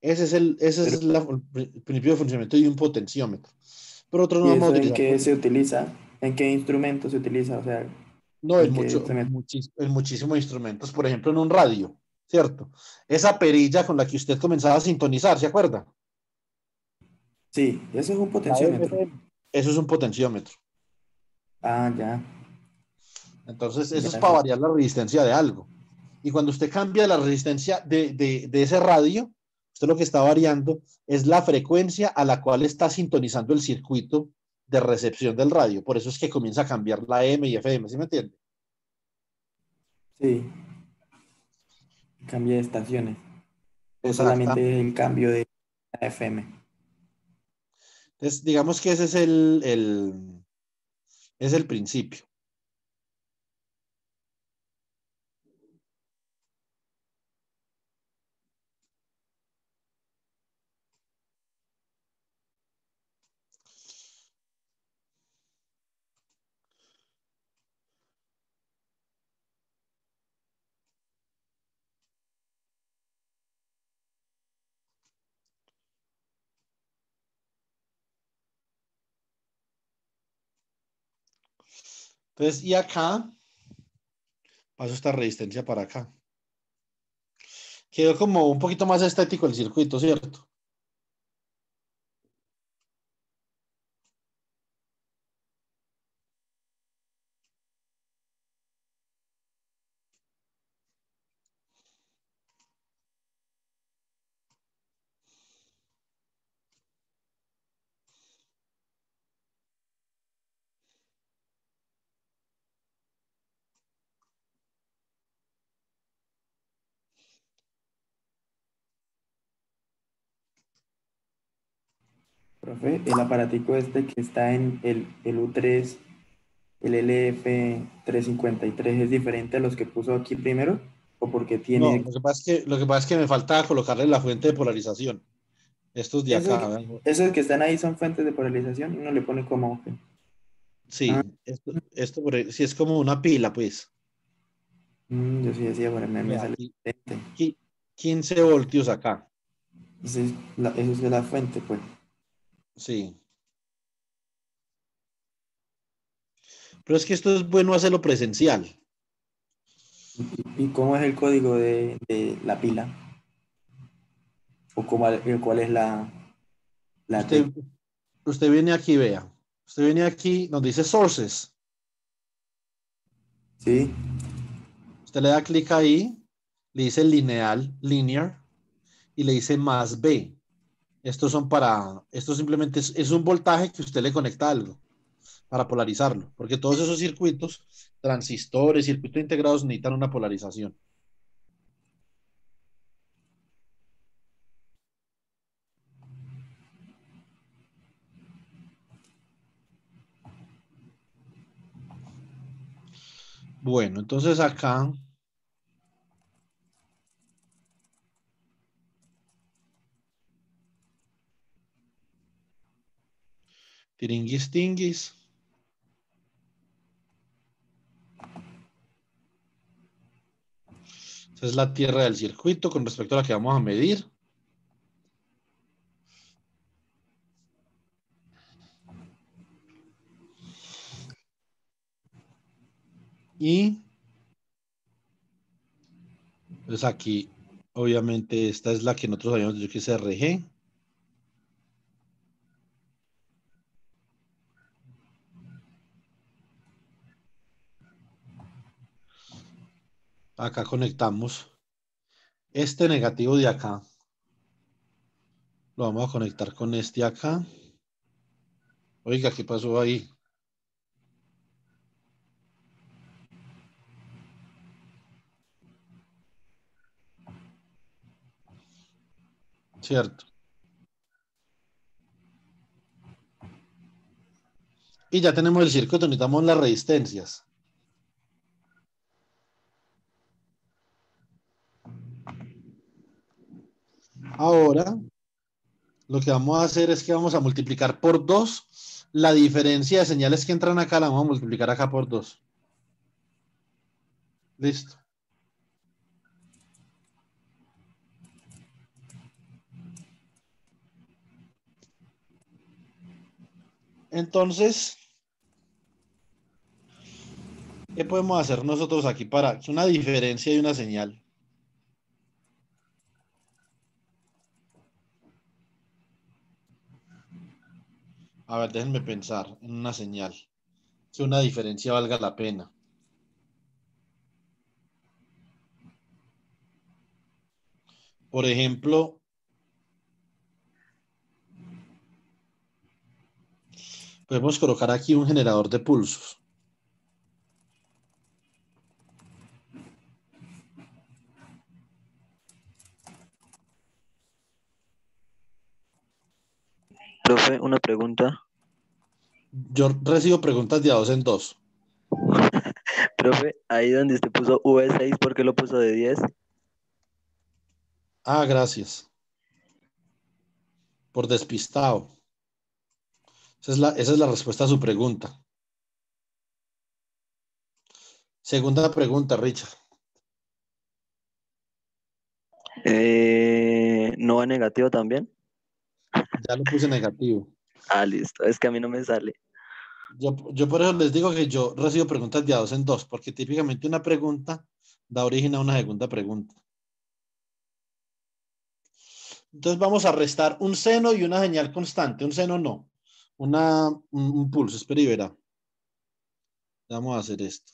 Ese es el principio de funcionamiento de un potenciómetro. Pero otro no ¿Y vamos a eso en utilizar. qué se utiliza? ¿En qué instrumento se utiliza? O sea, No, ¿en qué se mete? en muchísimos instrumentos. Por ejemplo, en un radio, ¿cierto? Esa perilla con la que usted comenzaba a sintonizar, ¿se acuerda? Sí, eso es un La potenciómetro. FM. Eso es un potenciómetro. Ah, ya, Entonces, eso es ya para sé. variar la resistencia de algo. Y cuando usted cambia la resistencia de ese radio, usted lo que está variando es la frecuencia a la cual está sintonizando el circuito de recepción del radio. Por eso es que comienza a cambiar la M y FM, ¿sí me entiende? Sí, cambia de estaciones. O Exactamente. solamente el cambio de FM. Entonces, digamos que ese es el principio. Entonces, y acá paso esta resistencia para acá. Quedó como un poquito más estético el circuito, ¿cierto? Profe, el aparatico este que está en el U3, el LF353, ¿es diferente a los que puso aquí primero? ¿O porque No, tiene... lo que pasa es que me falta colocarle la fuente de polarización. Estos de Esos, acá, ¿verdad? esos que están ahí son fuentes de polarización y uno le pone como... Ah, Sí, sí es como una pila, pues. yo sí decía, bueno, me Vea, sale aquí, diferente. 15 voltios acá. Eso es la fuente, pues. Sí. Pero es que esto es bueno hacerlo presencial. ¿Y cómo es el código de la pila? ¿O cuál es la Usted, T? usted viene aquí, vea. Usted viene aquí donde dice sources. ¿Sí? Usted le da clic ahí, le dice lineal, linear, y le dice más B. Esto simplemente es un voltaje que usted le conecta a algo para polarizarlo, porque todos esos circuitos, transistores, circuitos integrados necesitan una polarización. Bueno, entonces acá tiringuis tinguis. Esa es la tierra del circuito con respecto a la que vamos a medir. Y pues aquí, obviamente, esta es la que nosotros habíamos dicho que es RG. Acá conectamos este negativo de acá. Lo vamos a conectar con este acá. Oiga, ¿qué pasó ahí? Cierto. Y ya tenemos el circuito, necesitamos las resistencias. Ahora Lo que vamos a hacer es que vamos a multiplicar por 2 la diferencia de señales que entran acá, la vamos a multiplicar acá por 2. Listo. Entonces, ¿qué podemos hacer nosotros aquí para que una diferencia de una señal? A ver, déjenme pensar en una señal. Que una diferencia valga la pena. Por ejemplo, podemos colocar aquí un generador de pulsos. Profe, una pregunta. Yo recibo preguntas de a 2 en 2. Profe, ahí donde usted puso V6, ¿por qué lo puso de 10? Ah, gracias. Por despistado. Esa es la respuesta a su pregunta. Segunda pregunta, Richard. ¿No va negativo también? Ya lo puse negativo. Ah, listo. Es que a mí no me sale. Yo por eso les digo que yo recibo preguntas de a 2 en 2, porque típicamente una pregunta da origen a una segunda pregunta. Entonces vamos a restar un seno y una señal constante. Un seno no. Un pulso. Espera y verá. Vamos a hacer esto.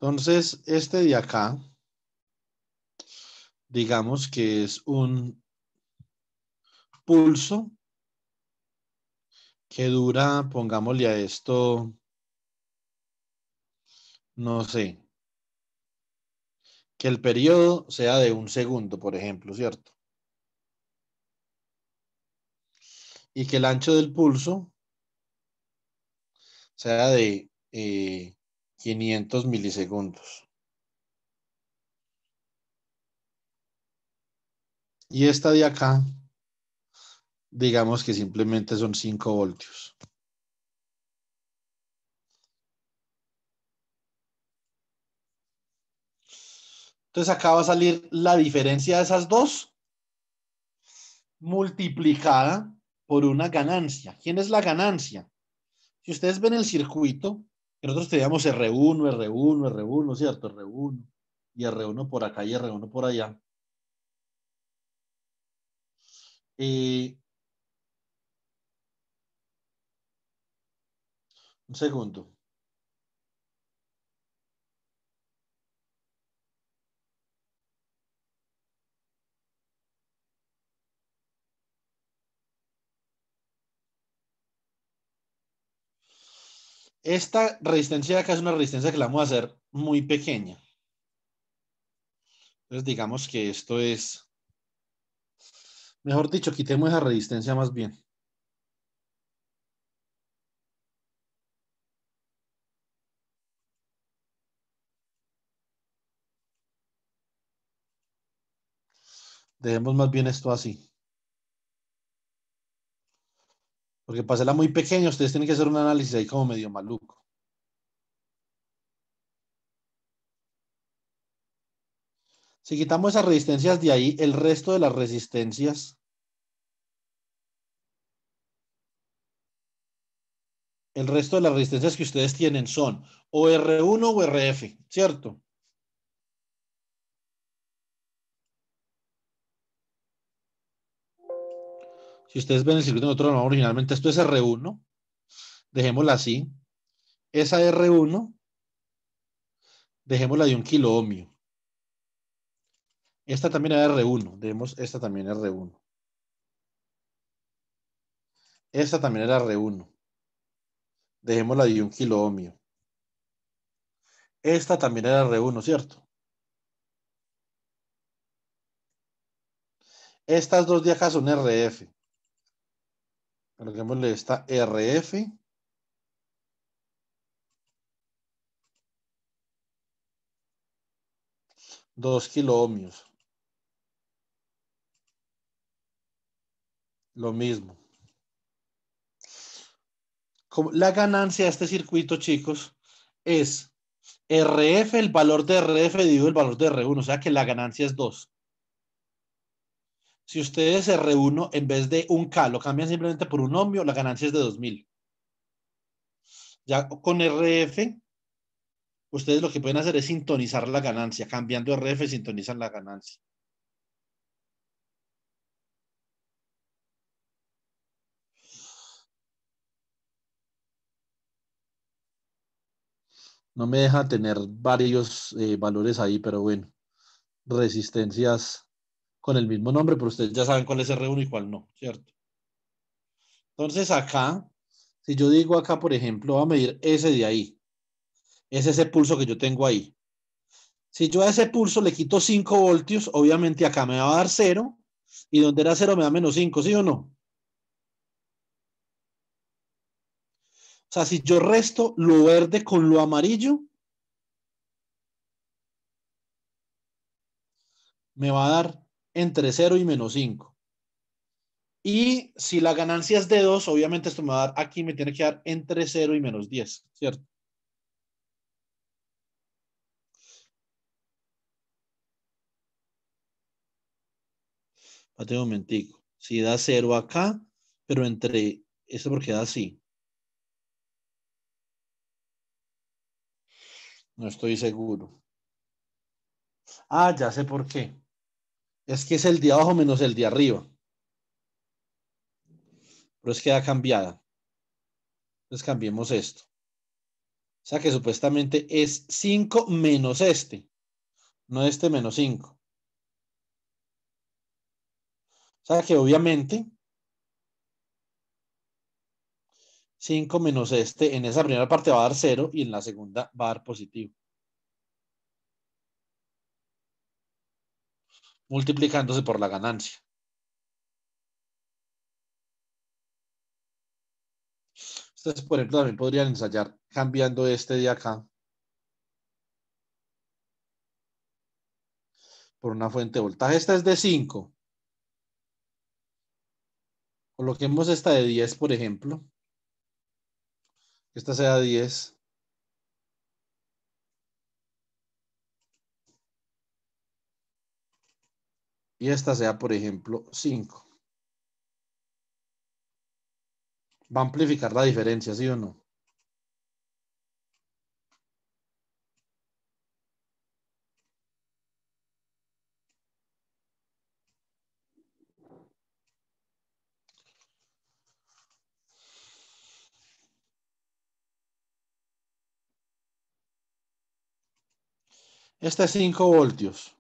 Entonces, este de acá, digamos que es un pulso que dura, pongámosle a esto, no sé, que el periodo sea de 1 segundo, por ejemplo, ¿cierto? Y que el ancho del pulso sea de 500 milisegundos. Y esta de acá, digamos que simplemente son 5 voltios. Entonces acá va a salir la diferencia de esas dos multiplicada por una ganancia. ¿Quién es la ganancia? Si ustedes ven el circuito, que nosotros teníamos R1, R1, R1, ¿cierto? R1 y R1 por acá y R1 por allá. Un segundo. Esta resistencia de acá es una resistencia que la vamos a hacer muy pequeña. Entonces digamos que esto es, mejor dicho, quitemos esa resistencia más bien. Dejemos más bien esto así. Porque para hacerla muy pequeña, ustedes tienen que hacer un análisis ahí como medio maluco. Si quitamos esas resistencias de ahí, el resto de las resistencias, que ustedes tienen son o R1 o RF, ¿cierto? Si ustedes ven el circuito nosotros originalmente, esto es R1, dejémosla así. Esa R1 Dejémosla de 1 kilo ohmio. Esta también era R1. Dejemos esta también R1. Esta también era R1. Dejémosla de 1 kilo ohmio. Esta también era R1, ¿cierto? Estas dos de acá son RF. Coloquémosle esta RF. 2 kilo ohmios. Lo mismo. La ganancia de este circuito, chicos, es RF, el valor de RF dividido el valor de R1. O sea que la ganancia es 2. Si ustedes R1 en vez de 1K lo cambian simplemente por un ohmio, la ganancia es de 2000. Ya con RF, ustedes lo que pueden hacer es sintonizar la ganancia. Cambiando RF, sintonizan la ganancia. No me deja tener varios valores ahí, pero bueno. Resistencias con el mismo nombre, pero ustedes ya saben cuál es R1 y cuál no, ¿cierto? Entonces acá, si yo digo acá, por ejemplo, voy a medir ese de ahí. Es ese pulso que yo tengo ahí. Si yo a ese pulso le quito 5 voltios, obviamente acá me va a dar 0. Y donde era 0 me da menos 5, ¿sí o no? O sea, si yo resto lo verde con lo amarillo, me va a dar entre 0 y menos 5. Y si la ganancia es de 2, obviamente esto me va a dar, aquí me tiene que dar entre 0 y menos 10, ¿cierto? Espérate un momentico. Si da 0 acá, pero entre, esto porque da así. No estoy seguro. Ah, ya sé por qué. Es que es el de abajo menos el de arriba. Pero es que da cambiada. Entonces cambiemos esto. O sea que supuestamente es 5 menos este. No este menos 5. O sea que obviamente 5 menos este en esa primera parte va a dar 0 y en la segunda va a dar positivo. Multiplicándose por la ganancia. Ustedes, por ejemplo, también podrían ensayar cambiando este de acá por una fuente de voltaje. Esta es de 5. Coloquemos esta de 10, por ejemplo. Esta sea 10. Y esta sea, por ejemplo, 5. Va a amplificar la diferencia, ¿sí o no? Este es 5 voltios.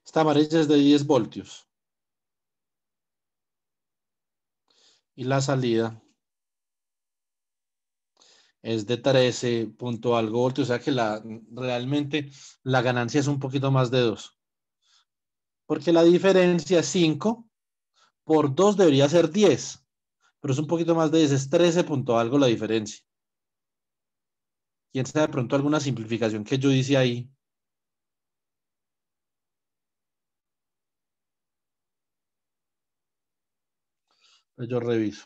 Esta amarilla es de 10 voltios. Y la salida es de 13 punto algo voltios. O sea que realmente la ganancia es un poquito más de 2. Porque la diferencia es 5 por 2 debería ser 10. Pero es un poquito más de 10. Es 13 punto algo la diferencia. ¿Quién sabe de pronto alguna simplificación que yo hice ahí? Pues yo reviso.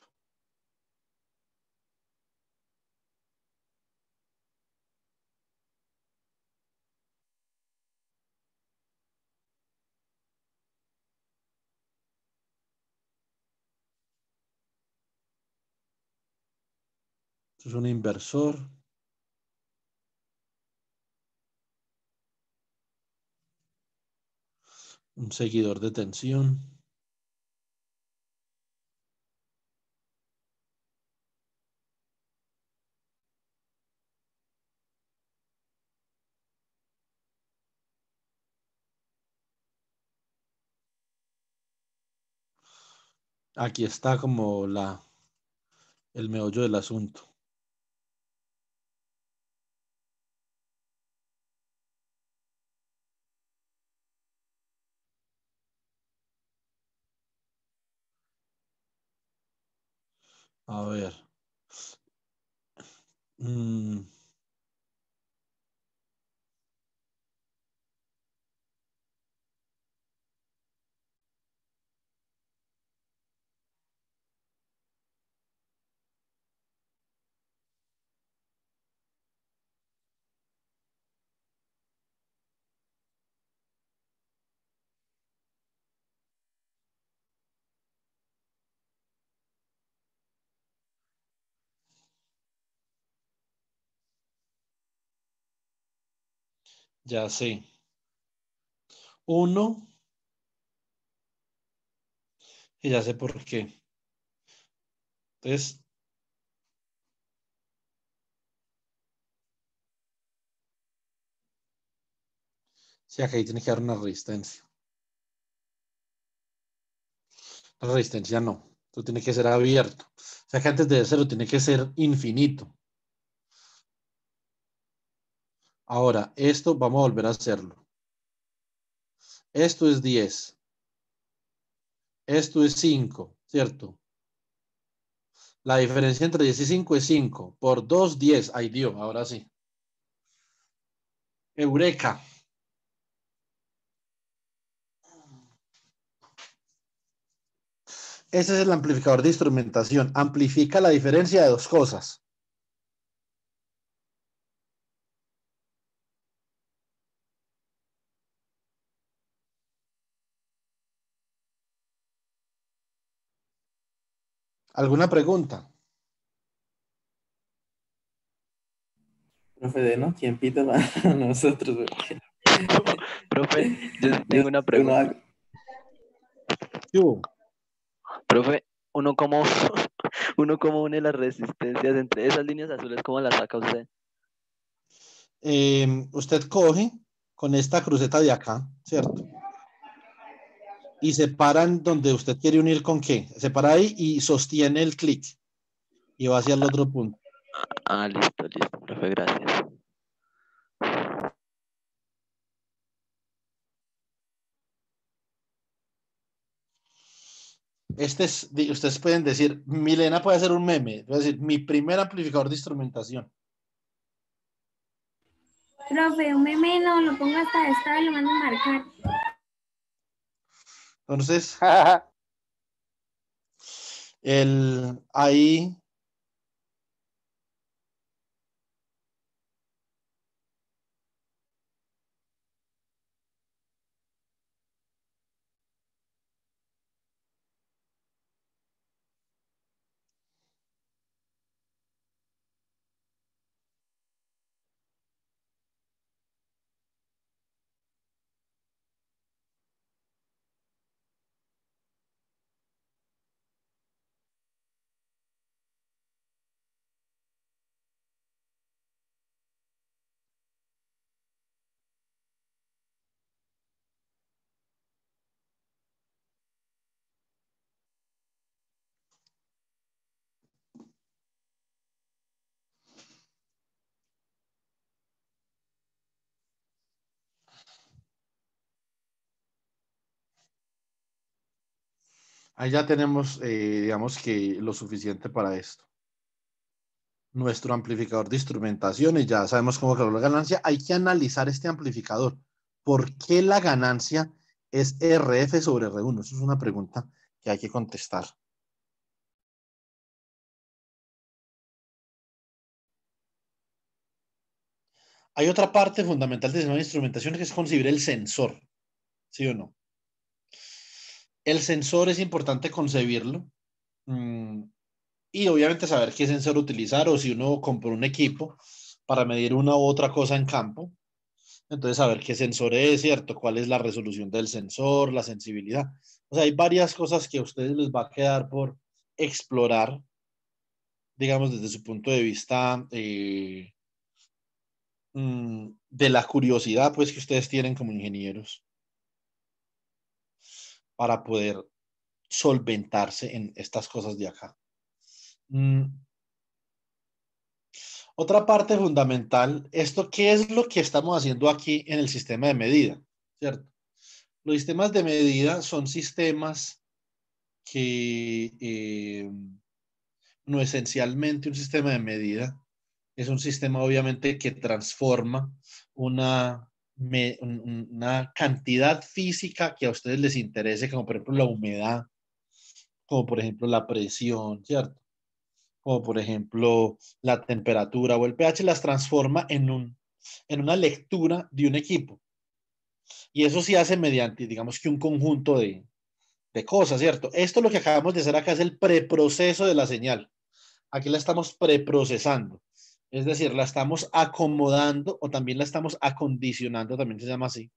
Esto es un inversor. Un seguidor de tensión. Aquí está como el meollo del asunto. A ver. Mm, ya sé. Uno, y ya sé por qué. Entonces, sí, acá ahí tiene que dar una resistencia. La resistencia no. Esto tiene que ser abierto. O sea que antes de cero tiene que ser infinito. Ahora, esto vamos a volver a hacerlo. Esto es 10. Esto es 5, ¿cierto? La diferencia entre 10 y 5 es 5. Por 2, 10. Ay, Dios, ahora sí. Eureka. Ese es el amplificador de instrumentación. Amplifica la diferencia de dos cosas. ¿Alguna pregunta? Profe, denos tiempito para nosotros. Porque Profe, yo sí yo tengo una uno pregunta. ¿Qué hubo? Profe, uno cómo, uno cómo une las resistencias entre esas líneas azules, ¿cómo las saca usted? Usted coge con esta cruceta de acá, ¿cierto? Y separan donde usted quiere unir con qué. Separa ahí y sostiene el clic. Y va hacia el otro punto. Ah, listo, listo, profe, gracias. Ustedes pueden decir, Milena puede hacer un meme. Puede decir, mi primer amplificador de instrumentación. Profe, un meme no, lo pongo hasta de estado y lo mando a marcar. Entonces, ahí ahí ya tenemos, digamos que lo suficiente para esto. Nuestro amplificador de instrumentación y ya sabemos cómo calcular la ganancia. Hay que analizar este amplificador. ¿Por qué la ganancia es RF sobre R1? Eso es una pregunta que hay que contestar. Hay otra parte fundamental del sistema de instrumentación que es concebir el sensor, ¿sí o no? El sensor es importante concebirlo. Y obviamente saber qué sensor utilizar o si uno compró un equipo para medir una u otra cosa en campo, entonces saber qué sensor es, ¿cierto? ¿Cuál es la resolución del sensor, la sensibilidad? O sea, hay varias cosas que a ustedes les va a quedar por explorar, digamos, desde su punto de vista de la curiosidad, pues, que ustedes tienen como ingenieros para poder solventarse en estas cosas de acá. Otra parte fundamental, ¿qué es lo que estamos haciendo aquí en el sistema de medida? ¿Cierto? Los sistemas de medida son sistemas que, no esencialmente un sistema de medida, es un sistema obviamente que transforma una cantidad física que a ustedes les interese, como por ejemplo la humedad, como por ejemplo la presión, ¿cierto? Como por ejemplo la temperatura o el pH, las transforma en una lectura de un equipo. Y eso se hace mediante, digamos que un conjunto de cosas, ¿cierto? Esto lo que acabamos de hacer acá es el preproceso de la señal. Aquí la estamos preprocesando. Es decir, la estamos acomodando o también la estamos acondicionando, también se llama así,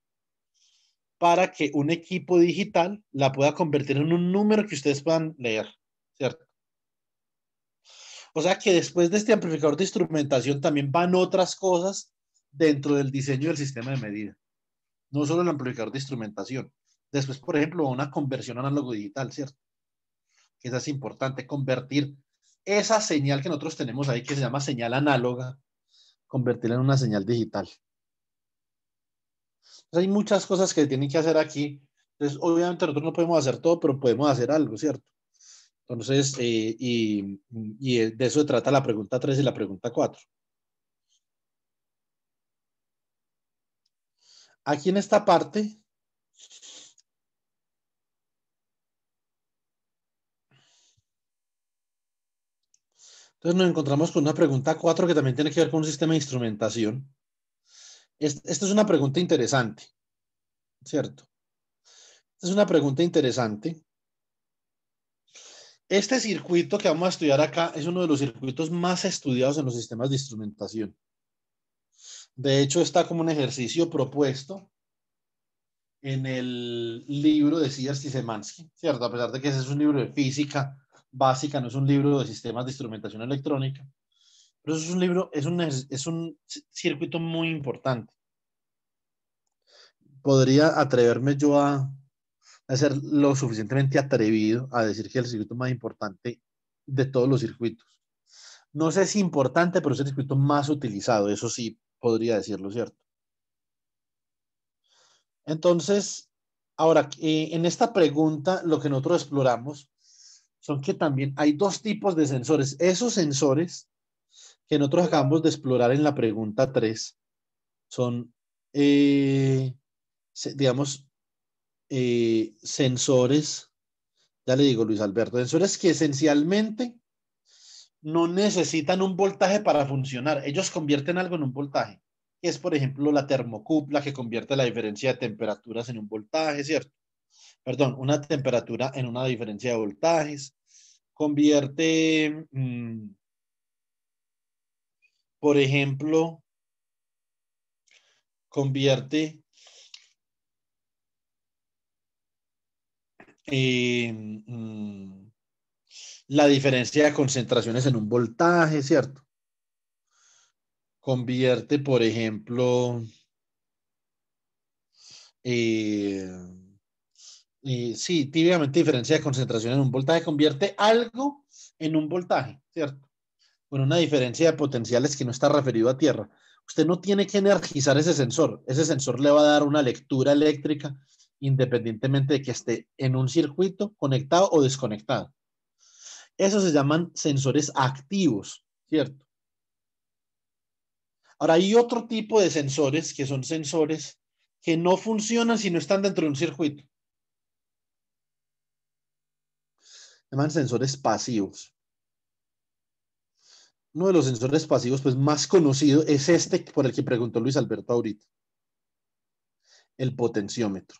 para que un equipo digital la pueda convertir en un número que ustedes puedan leer, ¿cierto? O sea que después de este amplificador de instrumentación también van otras cosas dentro del diseño del sistema de medida. No solo el amplificador de instrumentación. Después, por ejemplo, una conversión análogo-digital, ¿cierto? Que esa es importante, convertir esa señal que nosotros tenemos ahí, que se llama señal análoga, convertirla en una señal digital. Entonces, hay muchas cosas que tienen que hacer aquí. Entonces, obviamente nosotros no podemos hacer todo, pero podemos hacer algo, ¿cierto? Entonces, y de eso se trata la pregunta 3 y la pregunta 4. Aquí en esta parte, entonces nos encontramos con una pregunta 4 que también tiene que ver con un sistema de instrumentación. Esta es una pregunta interesante, ¿cierto? Esta es una pregunta interesante. Este circuito que vamos a estudiar acá es uno de los circuitos más estudiados en los sistemas de instrumentación. De hecho, está como un ejercicio propuesto en el libro de Sears y Szymanski, ¿cierto? A pesar de que ese es un libro de física básica, no es un libro de sistemas de instrumentación electrónica, pero eso es un libro, es un circuito muy importante. Podría atreverme yo a ser lo suficientemente atrevido a decir que es el circuito más importante de todos los circuitos. No sé si importante, pero es el circuito más utilizado, eso sí podría decirlo, ¿cierto? Entonces, ahora, en esta pregunta, lo que nosotros exploramos son que también hay dos tipos de sensores. Esos sensores que nosotros acabamos de explorar en la pregunta 3 son, digamos, sensores, ya le digo Luis Alberto, sensores que esencialmente no necesitan un voltaje para funcionar. Ellos convierten algo en un voltaje. Es, por ejemplo, la termocupla que convierte la diferencia de temperaturas en un voltaje, ¿cierto? Perdón, una temperatura en una diferencia de voltajes. Convierte, por ejemplo, convierte la diferencia de concentraciones en un voltaje, ¿cierto? Convierte, por ejemplo, sí, típicamente diferencia de concentración en un voltaje, convierte algo en un voltaje, ¿cierto? Con una diferencia de potenciales que no está referido a tierra. Usted no tiene que energizar ese sensor le va a dar una lectura eléctrica independientemente de que esté en un circuito conectado o desconectado. Esos se llaman sensores activos, ¿cierto? Ahora, hay otro tipo de sensores que son sensores que no funcionan si no están dentro de un circuito. Se llaman sensores pasivos. Uno de los sensores pasivos pues, más conocido es este por el que preguntó Luis Alberto ahorita. El potenciómetro.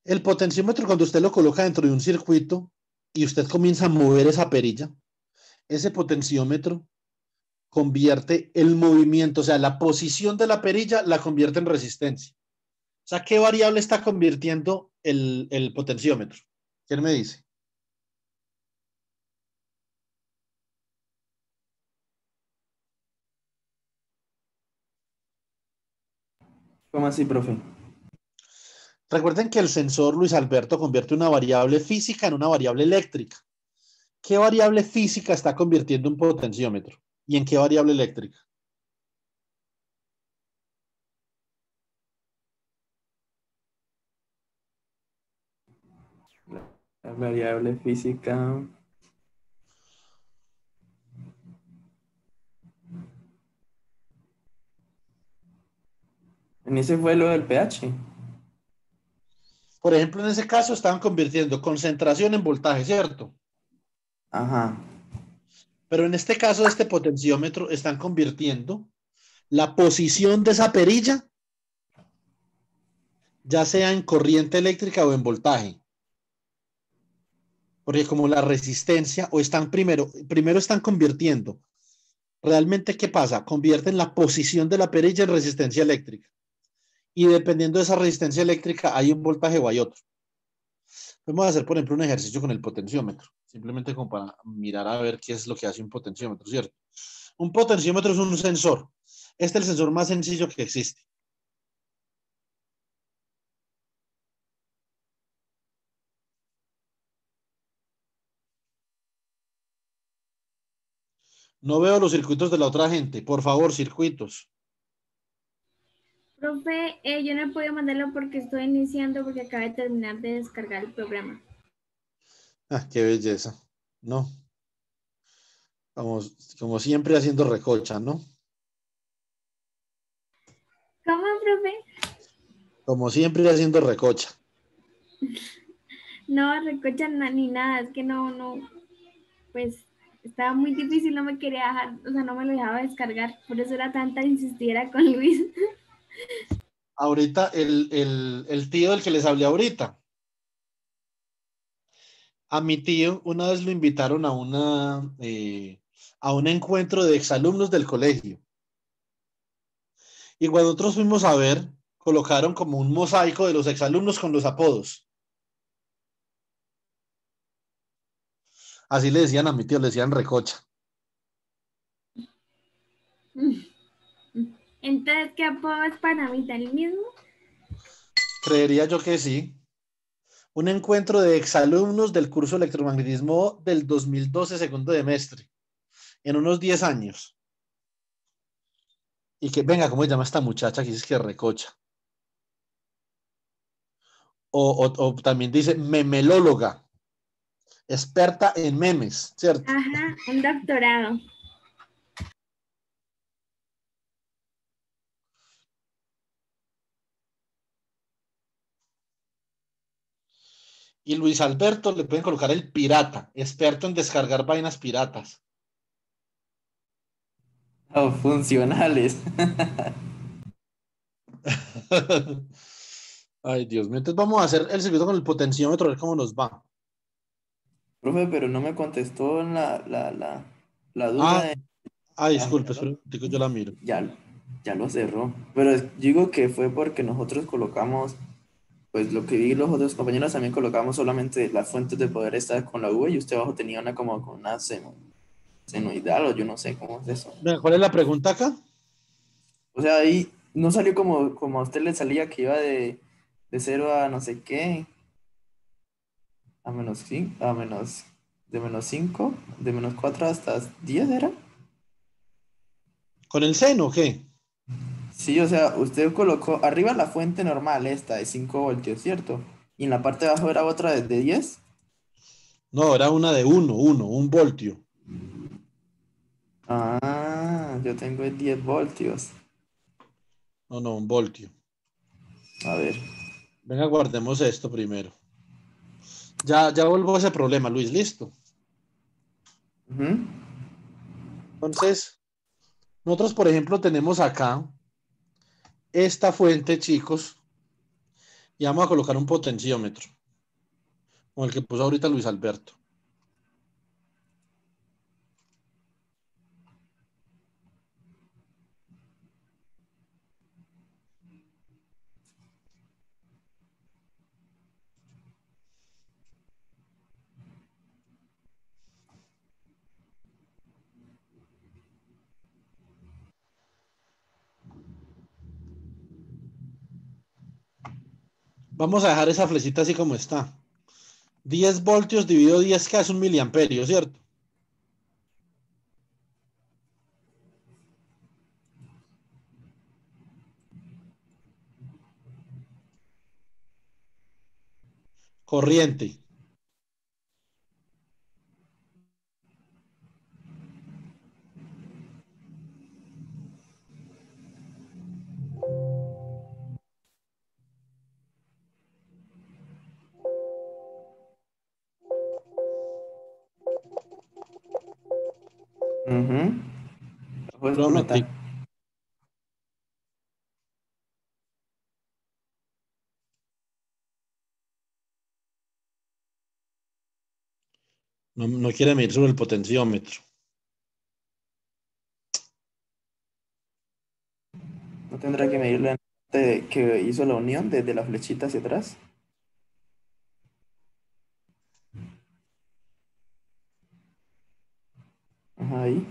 El potenciómetro, cuando usted lo coloca dentro de un circuito y usted comienza a mover esa perilla, ese potenciómetro convierte el movimiento, o sea, la posición de la perilla la convierte en resistencia. O sea, ¿qué variable está convirtiendo el potenciómetro? ¿Quién me dice? ¿Cómo así, profe? Recuerden que el sensor, Luis Alberto, convierte una variable física en una variable eléctrica. ¿Qué variable física está convirtiendo un potenciómetro? ¿Y en qué variable eléctrica? La variable física. En ese fue lo del pH. Por ejemplo, en ese caso estaban convirtiendo concentración en voltaje, ¿cierto? Ajá. Pero en este caso, este potenciómetro están convirtiendo la posición de esa perilla, ya sea en corriente eléctrica o en voltaje. Porque como la resistencia, o están primero están convirtiendo. Realmente, ¿qué pasa? Convierten la posición de la perilla en resistencia eléctrica. Y dependiendo de esa resistencia eléctrica, hay un voltaje o hay otro. Vamos a hacer, por ejemplo, un ejercicio con el potenciómetro. Simplemente como para mirar a ver qué es lo que hace un potenciómetro, ¿cierto? Un potenciómetro es un sensor. Este es el sensor más sencillo que existe. No veo los circuitos de la otra gente. Por favor, circuitos. Profe, yo no he podido mandarlo porque estoy iniciando porque acabo de terminar de descargar el programa. Ah, qué belleza. No, como siempre haciendo recocha, ¿no? ¿Cómo, profe? Como siempre haciendo recocha. No, recocha ni nada, es que pues estaba muy difícil, no me quería dejar, o sea, no me lo dejaba descargar, por eso era tanta insistiera con Luis. Ahorita, el tío del que les hablé ahorita, a mi tío una vez lo invitaron a un encuentro de exalumnos del colegio. Y cuando nosotros fuimos a ver, colocaron como un mosaico de los exalumnos con los apodos. Así le decían a mi tío, le decían recocha. Entonces, ¿qué apodo es para mí el mismo? Creería yo que sí. Un encuentro de exalumnos del curso de electromagnetismo del 2012, segundo semestre, en unos 10 años. Y que, venga, ¿cómo se llama esta muchacha que dice que recocha? O también dice memelóloga, experta en memes, ¿cierto? Ajá, un doctorado. Y Luis Alberto le pueden colocar el pirata, experto en descargar vainas piratas. Oh, funcionales. Ay, Dios mío. Entonces vamos a hacer el circuito con el potenciómetro, a ver cómo nos va. Profe, pero no me contestó la duda Ah, de... Ah, disculpe, espera un momentico, yo la miro. ya, ya lo cerró. Pero digo que fue porque nosotros colocamos, pues lo que vi los otros compañeros también colocamos solamente las fuentes de poder esta con la V y usted abajo tenía una como con una senoidal o yo no sé cómo es eso. Venga, ¿cuál es la pregunta acá? O sea, ahí no salió como a usted le salía que iba de 0 a no sé qué, a menos 5, a menos, de menos 5 de menos 4 hasta 10 ¿era? ¿Con el seno o qué? Sí, o sea, usted colocó arriba la fuente normal, esta de 5 voltios, ¿cierto? Y en la parte de abajo era otra de 10. No, era una de 1 voltio. Ah, yo tengo el 10 voltios. No, no, 1 voltio. A ver. Venga, guardemos esto primero. Ya vuelvo a ese problema, Luis, listo. Ujú. Entonces, nosotros, por ejemplo, tenemos acá esta fuente, chicos, y vamos a colocar un potenciómetro, como el que puso ahorita Luis Alberto. Vamos a dejar esa flechita así como está. 10 voltios dividido 10K es 1 miliamperio, ¿cierto? Corriente. Ujú. Pues Pronóstico. meta. No quiere medir sobre el potenciómetro. ¿No tendrá que medirlo que hizo la unión desde la flechita hacia atrás? Ajá, ahí.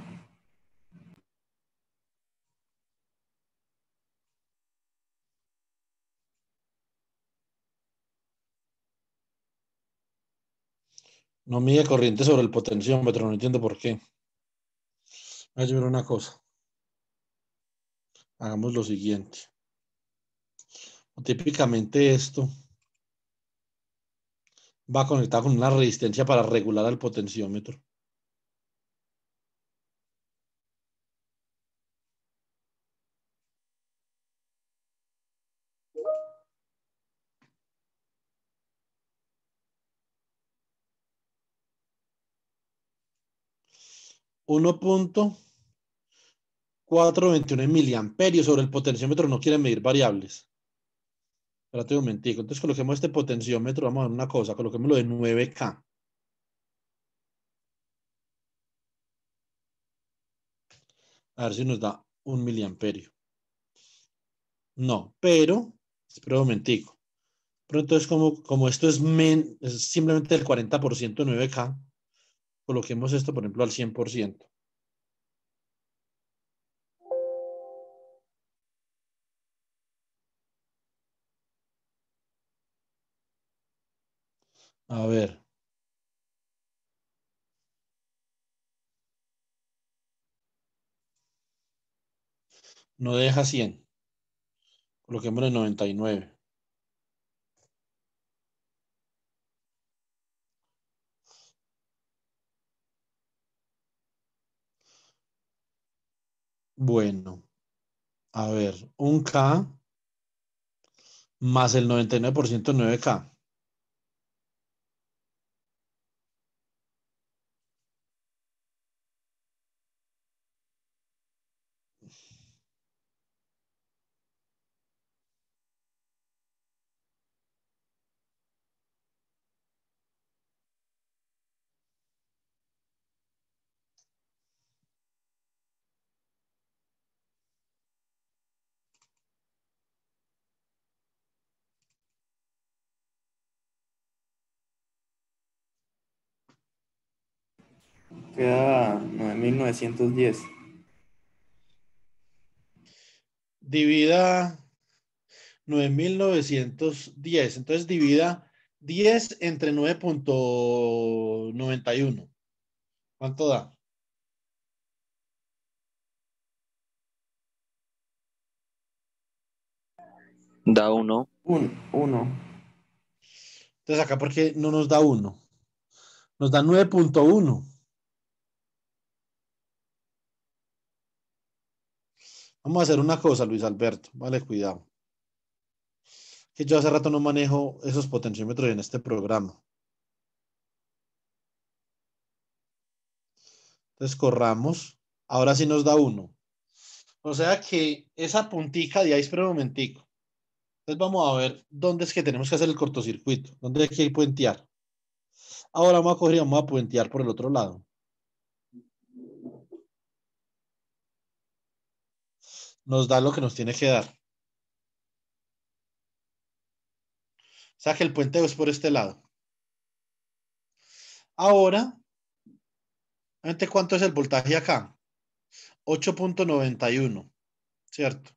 No mide corriente sobre el potenciómetro, no entiendo por qué. Voy a ver una cosa. Hagamos lo siguiente. Típicamente esto va conectado con una resistencia para regular el potenciómetro. Uno punto 421 miliamperios sobre el potenciómetro, no quiere medir variables. Espérate un momentico. Entonces coloquemos este potenciómetro, vamos a ver una cosa, coloquémoslo de 9K. A ver si nos da 1 miliamperio. No, pero, espera un momentico. Pero entonces como esto es simplemente el 40% de 9K, coloquemos esto, por ejemplo, al 100%. A ver. No deja 100. Coloquémosle 99. Bueno, a ver, 1K más el 99% de 9K. Queda 9910. Divida 9910. Entonces divida 10 entre 9.91. ¿Cuánto da? Da 1. 1. Entonces acá, ¿por qué no nos da 1? Nos da 9.1. Vamos a hacer una cosa, Luis Alberto. Vale, cuidado. Que yo hace rato no manejo esos potenciómetros en este programa. Entonces corramos. Ahora sí nos da 1. O sea que esa puntica de ahí, espera un momentico. Entonces vamos a ver dónde es que tenemos que hacer el cortocircuito. ¿Dónde hay que puentear? Ahora vamos a coger y vamos a puentear por el otro lado. Nos da lo que nos tiene que dar. O sea que el puenteo es por este lado. Ahora, ¿cuánto es el voltaje acá? 8.91, ¿cierto?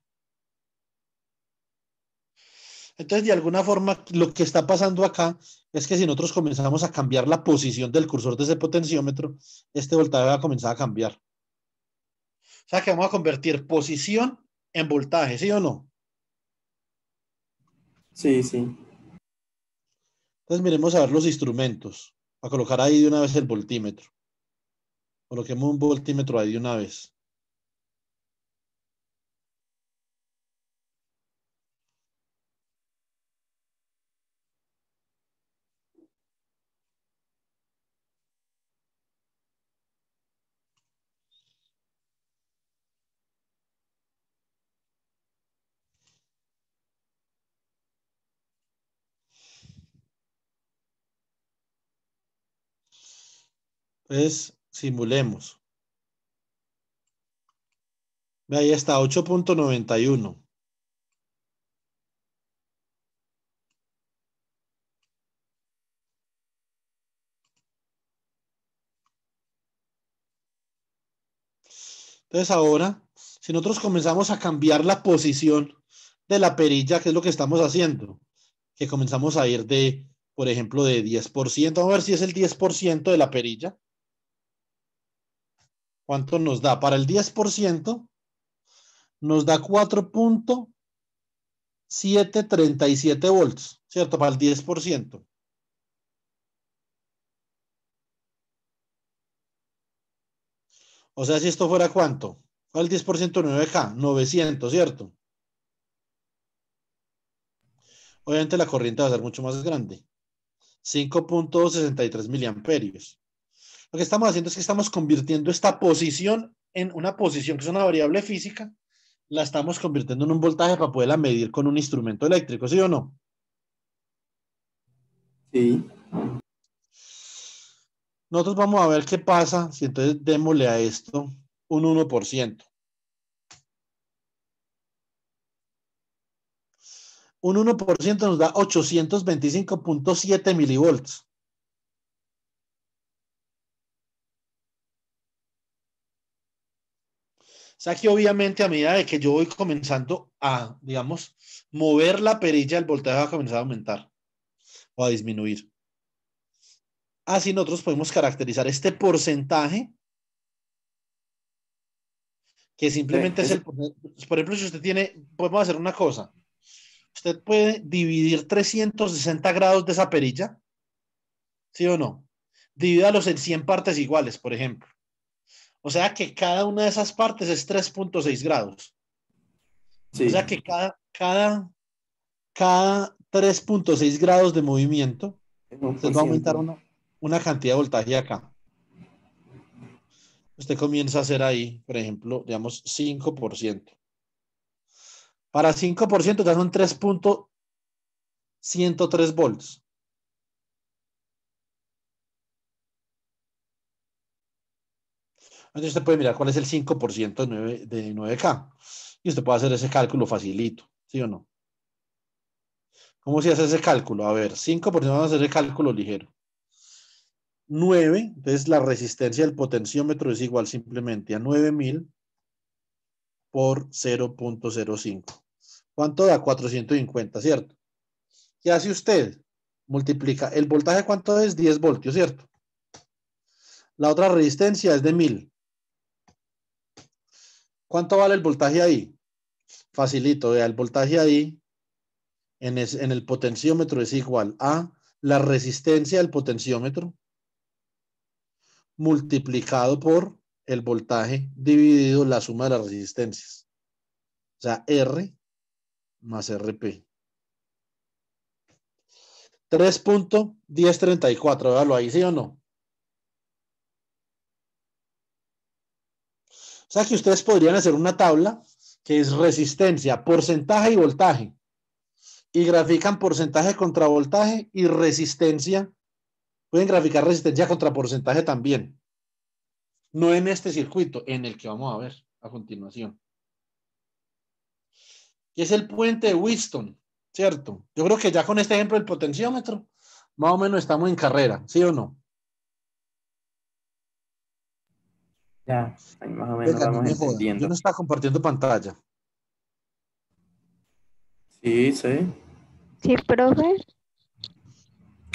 Entonces, de alguna forma, lo que está pasando acá es que si nosotros comenzamos a cambiar la posición del cursor de ese potenciómetro, este voltaje va a comenzar a cambiar. O sea que vamos a convertir posición en voltaje, ¿sí o no? Sí, sí. Entonces miremos a ver los instrumentos. A colocar ahí de una vez el voltímetro. Coloquemos un voltímetro ahí de una vez. Entonces, simulemos. Ve, ahí está, 8.91. Entonces ahora, si nosotros comenzamos a cambiar la posición de la perilla, ¿qué es lo que estamos haciendo? Que comenzamos a ir de, por ejemplo, de 10%. Vamos a ver si es el 10% de la perilla. ¿Cuánto nos da? Para el 10% nos da 4.737 volts, ¿cierto? Para el 10%. O sea, si esto fuera ¿cuánto? ¿Cuál el 10% de 9K? 900, ¿cierto? Obviamente la corriente va a ser mucho más grande. 5.63 miliamperios. Lo que estamos haciendo es que estamos convirtiendo esta posición en una posición que es una variable física, la estamos convirtiendo en un voltaje para poderla medir con un instrumento eléctrico, ¿sí o no? Sí. Nosotros vamos a ver qué pasa si entonces démosle a esto un 1%. Un 1% nos da 825.7 milivolts. O sea que obviamente a medida de que yo voy comenzando a, digamos, mover la perilla, el voltaje va a comenzar a aumentar o a disminuir. Así nosotros podemos caracterizar este porcentaje, que simplemente es el, por ejemplo, si usted tiene, podemos hacer una cosa. Usted puede dividir 360 grados de esa perilla, ¿sí o no? Divídalos en 100 partes iguales, por ejemplo. O sea que cada una de esas partes es 3.6 grados. O Sí. sea que cada 3.6 grados de movimiento, usted va a aumentar 1%. una cantidad de voltaje acá. Usted comienza a hacer ahí, por ejemplo, digamos 5%. Para 5% ya son 3.103 volts. Entonces usted puede mirar cuál es el 5% de 9K. Y usted puede hacer ese cálculo facilito, ¿sí o no? ¿Cómo se hace ese cálculo? A ver, 5%, vamos a hacer el cálculo ligero. 9, entonces la resistencia del potenciómetro es igual simplemente a 9000 por 0.05. ¿Cuánto da? 450, ¿cierto? ¿Qué hace usted? Multiplica. ¿El voltaje cuánto es? 10 voltios, ¿cierto? La otra resistencia es de 1000. ¿Cuánto vale el voltaje ahí? Facilito, vea, el voltaje ahí en el potenciómetro es igual a la resistencia del potenciómetro multiplicado por el voltaje dividido la suma de las resistencias. O sea, R más RP. 3.1034, véalo ahí, ¿sí o no? O sea que ustedes podrían hacer una tabla que es resistencia, porcentaje y voltaje. Y grafican porcentaje contra voltaje y resistencia. Pueden graficar resistencia contra porcentaje también. No en este circuito, en el que vamos a ver a continuación. Y es el puente de Wheatstone, ¿cierto? Yo creo que ya con este ejemplo del potenciómetro, más o menos estamos en carrera, ¿sí o no? Ya, ahí más o menos Venga, no vamos me jodan. Yo entendiendo. no estaba compartiendo pantalla. Sí, sí. Sí, profe.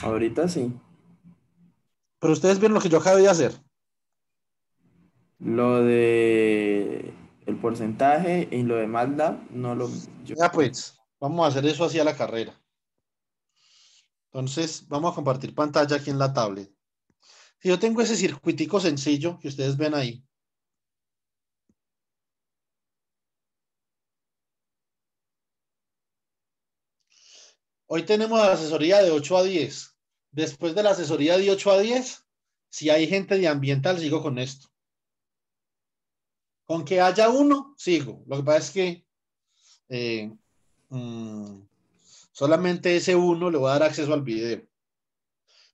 Ahorita sí. Pero ustedes vieron lo que yo acabé de hacer. Lo de el porcentaje y lo de MATLAB, no lo... Ya pues, vamos a hacer eso hacia la carrera. Entonces, vamos a compartir pantalla aquí en la tablet. Si yo tengo ese circuitico sencillo que ustedes ven ahí. Hoy tenemos asesoría de 8 a 10. Después de la asesoría de 8 a 10, si hay gente de ambiental, sigo con esto. Con que haya uno, sigo. Lo que pasa es que solamente ese uno le voy a dar acceso al video.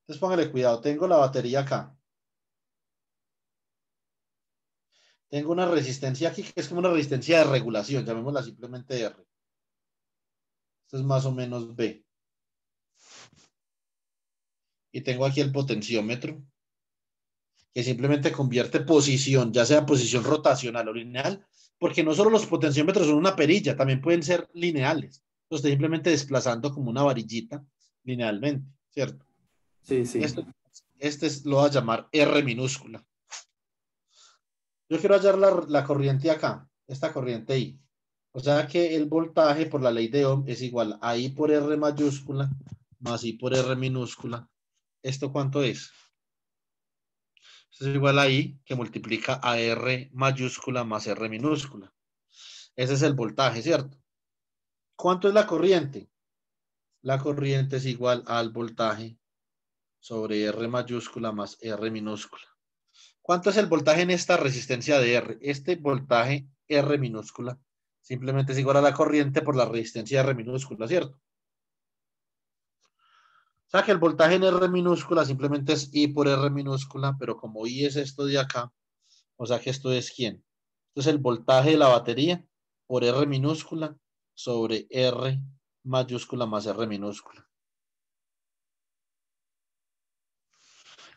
Entonces póngale cuidado. Tengo la batería acá. Tengo una resistencia aquí que es como una resistencia de regulación. Llamémosla simplemente R. Esto es más o menos B. Y tengo aquí el potenciómetro, que simplemente convierte posición, ya sea posición rotacional o lineal, porque no solo los potenciómetros son una perilla, también pueden ser lineales. Lo estoy simplemente desplazando como una varillita linealmente, ¿cierto? Sí, sí. Lo voy a llamar R minúscula. Yo quiero hallar la corriente acá, esta corriente I. O sea que el voltaje por la ley de Ohm es igual a I por R mayúscula más I por R minúscula. ¿Esto cuánto es? Esto es igual a I que multiplica a R mayúscula más R minúscula. Ese es el voltaje, ¿cierto? ¿Cuánto es la corriente? La corriente es igual al voltaje sobre R mayúscula más R minúscula. ¿Cuánto es el voltaje en esta resistencia de R? Este voltaje R minúscula simplemente es igual a la corriente por la resistencia R minúscula, ¿cierto? O sea que el voltaje en R minúscula simplemente es I por R minúscula, pero como I es esto de acá, o sea que esto es ¿quién? Esto es el voltaje de la batería por R minúscula sobre R mayúscula más R minúscula.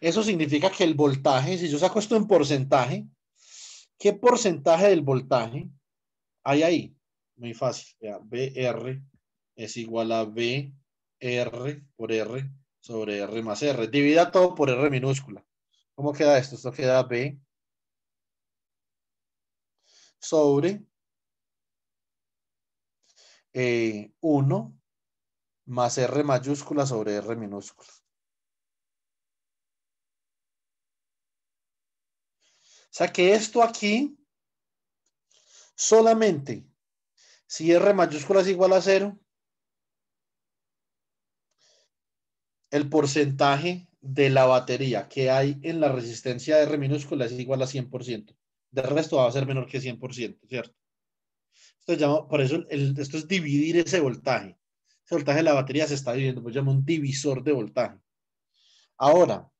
Eso significa que el voltaje, si yo saco esto en porcentaje, ¿qué porcentaje del voltaje hay ahí? Muy fácil. Vea, BR es igual a BR por R sobre R más R. Divida todo por R minúscula. ¿Cómo queda esto? Esto queda B sobre 1 más R mayúscula sobre R minúscula. O sea que esto aquí, solamente si R mayúscula es igual a 0, el porcentaje de la batería que hay en la resistencia de R minúscula es igual a 100%. De resto va a ser menor que 100%, ¿cierto? Por eso esto es dividir ese voltaje. Ese voltaje de la batería se está dividiendo, pues llama un divisor de voltaje. Ahora,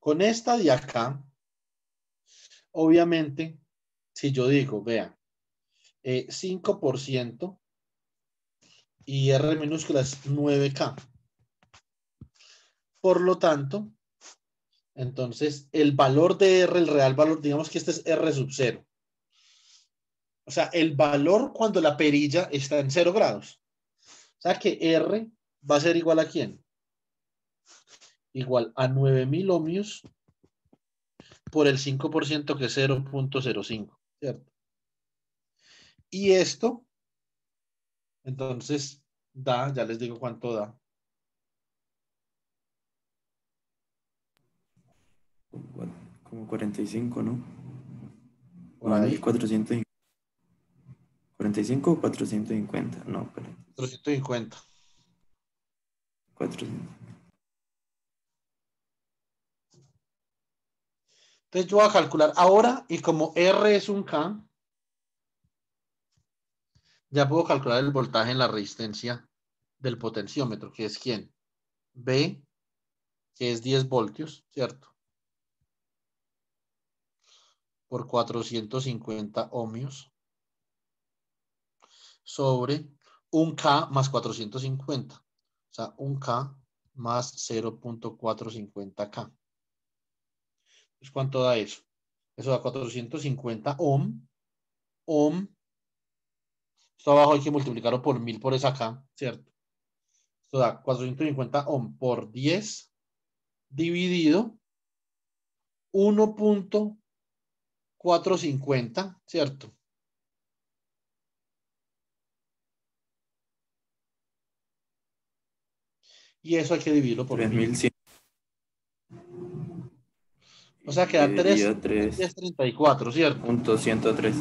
con esta de acá, obviamente, si yo digo, vean, 5% y R minúscula es 9K. Por lo tanto, entonces el valor de R, el real valor, digamos que este es R sub 0. O sea, el valor cuando la perilla está en 0 grados. O sea que R va a ser igual a ¿quién? Igual a 9000 ohmios por el 5% que es 0.05, ¿cierto? Y esto, entonces, da, ya les digo cuánto da. Como 45, ¿no? Por ahí. 450. 45 o 450, no, 450. 400. Entonces yo voy a calcular ahora, y como R es un K, ya puedo calcular el voltaje en la resistencia del potenciómetro, que es ¿quién? B, que es 10 voltios, ¿cierto? Por 450 ohmios sobre un K más 450. O sea, un K más 0.450K. Entonces, ¿cuánto da eso? Eso da 450 ohm. Ohm Esto abajo hay que multiplicarlo por 1000 por esa acá, ¿cierto? Esto da 450 ohm por 10 dividido 1.450, ¿cierto? Y eso hay que dividirlo por 1000. 3100 O sea, queda dividido 3.34, ¿cierto? 3.103.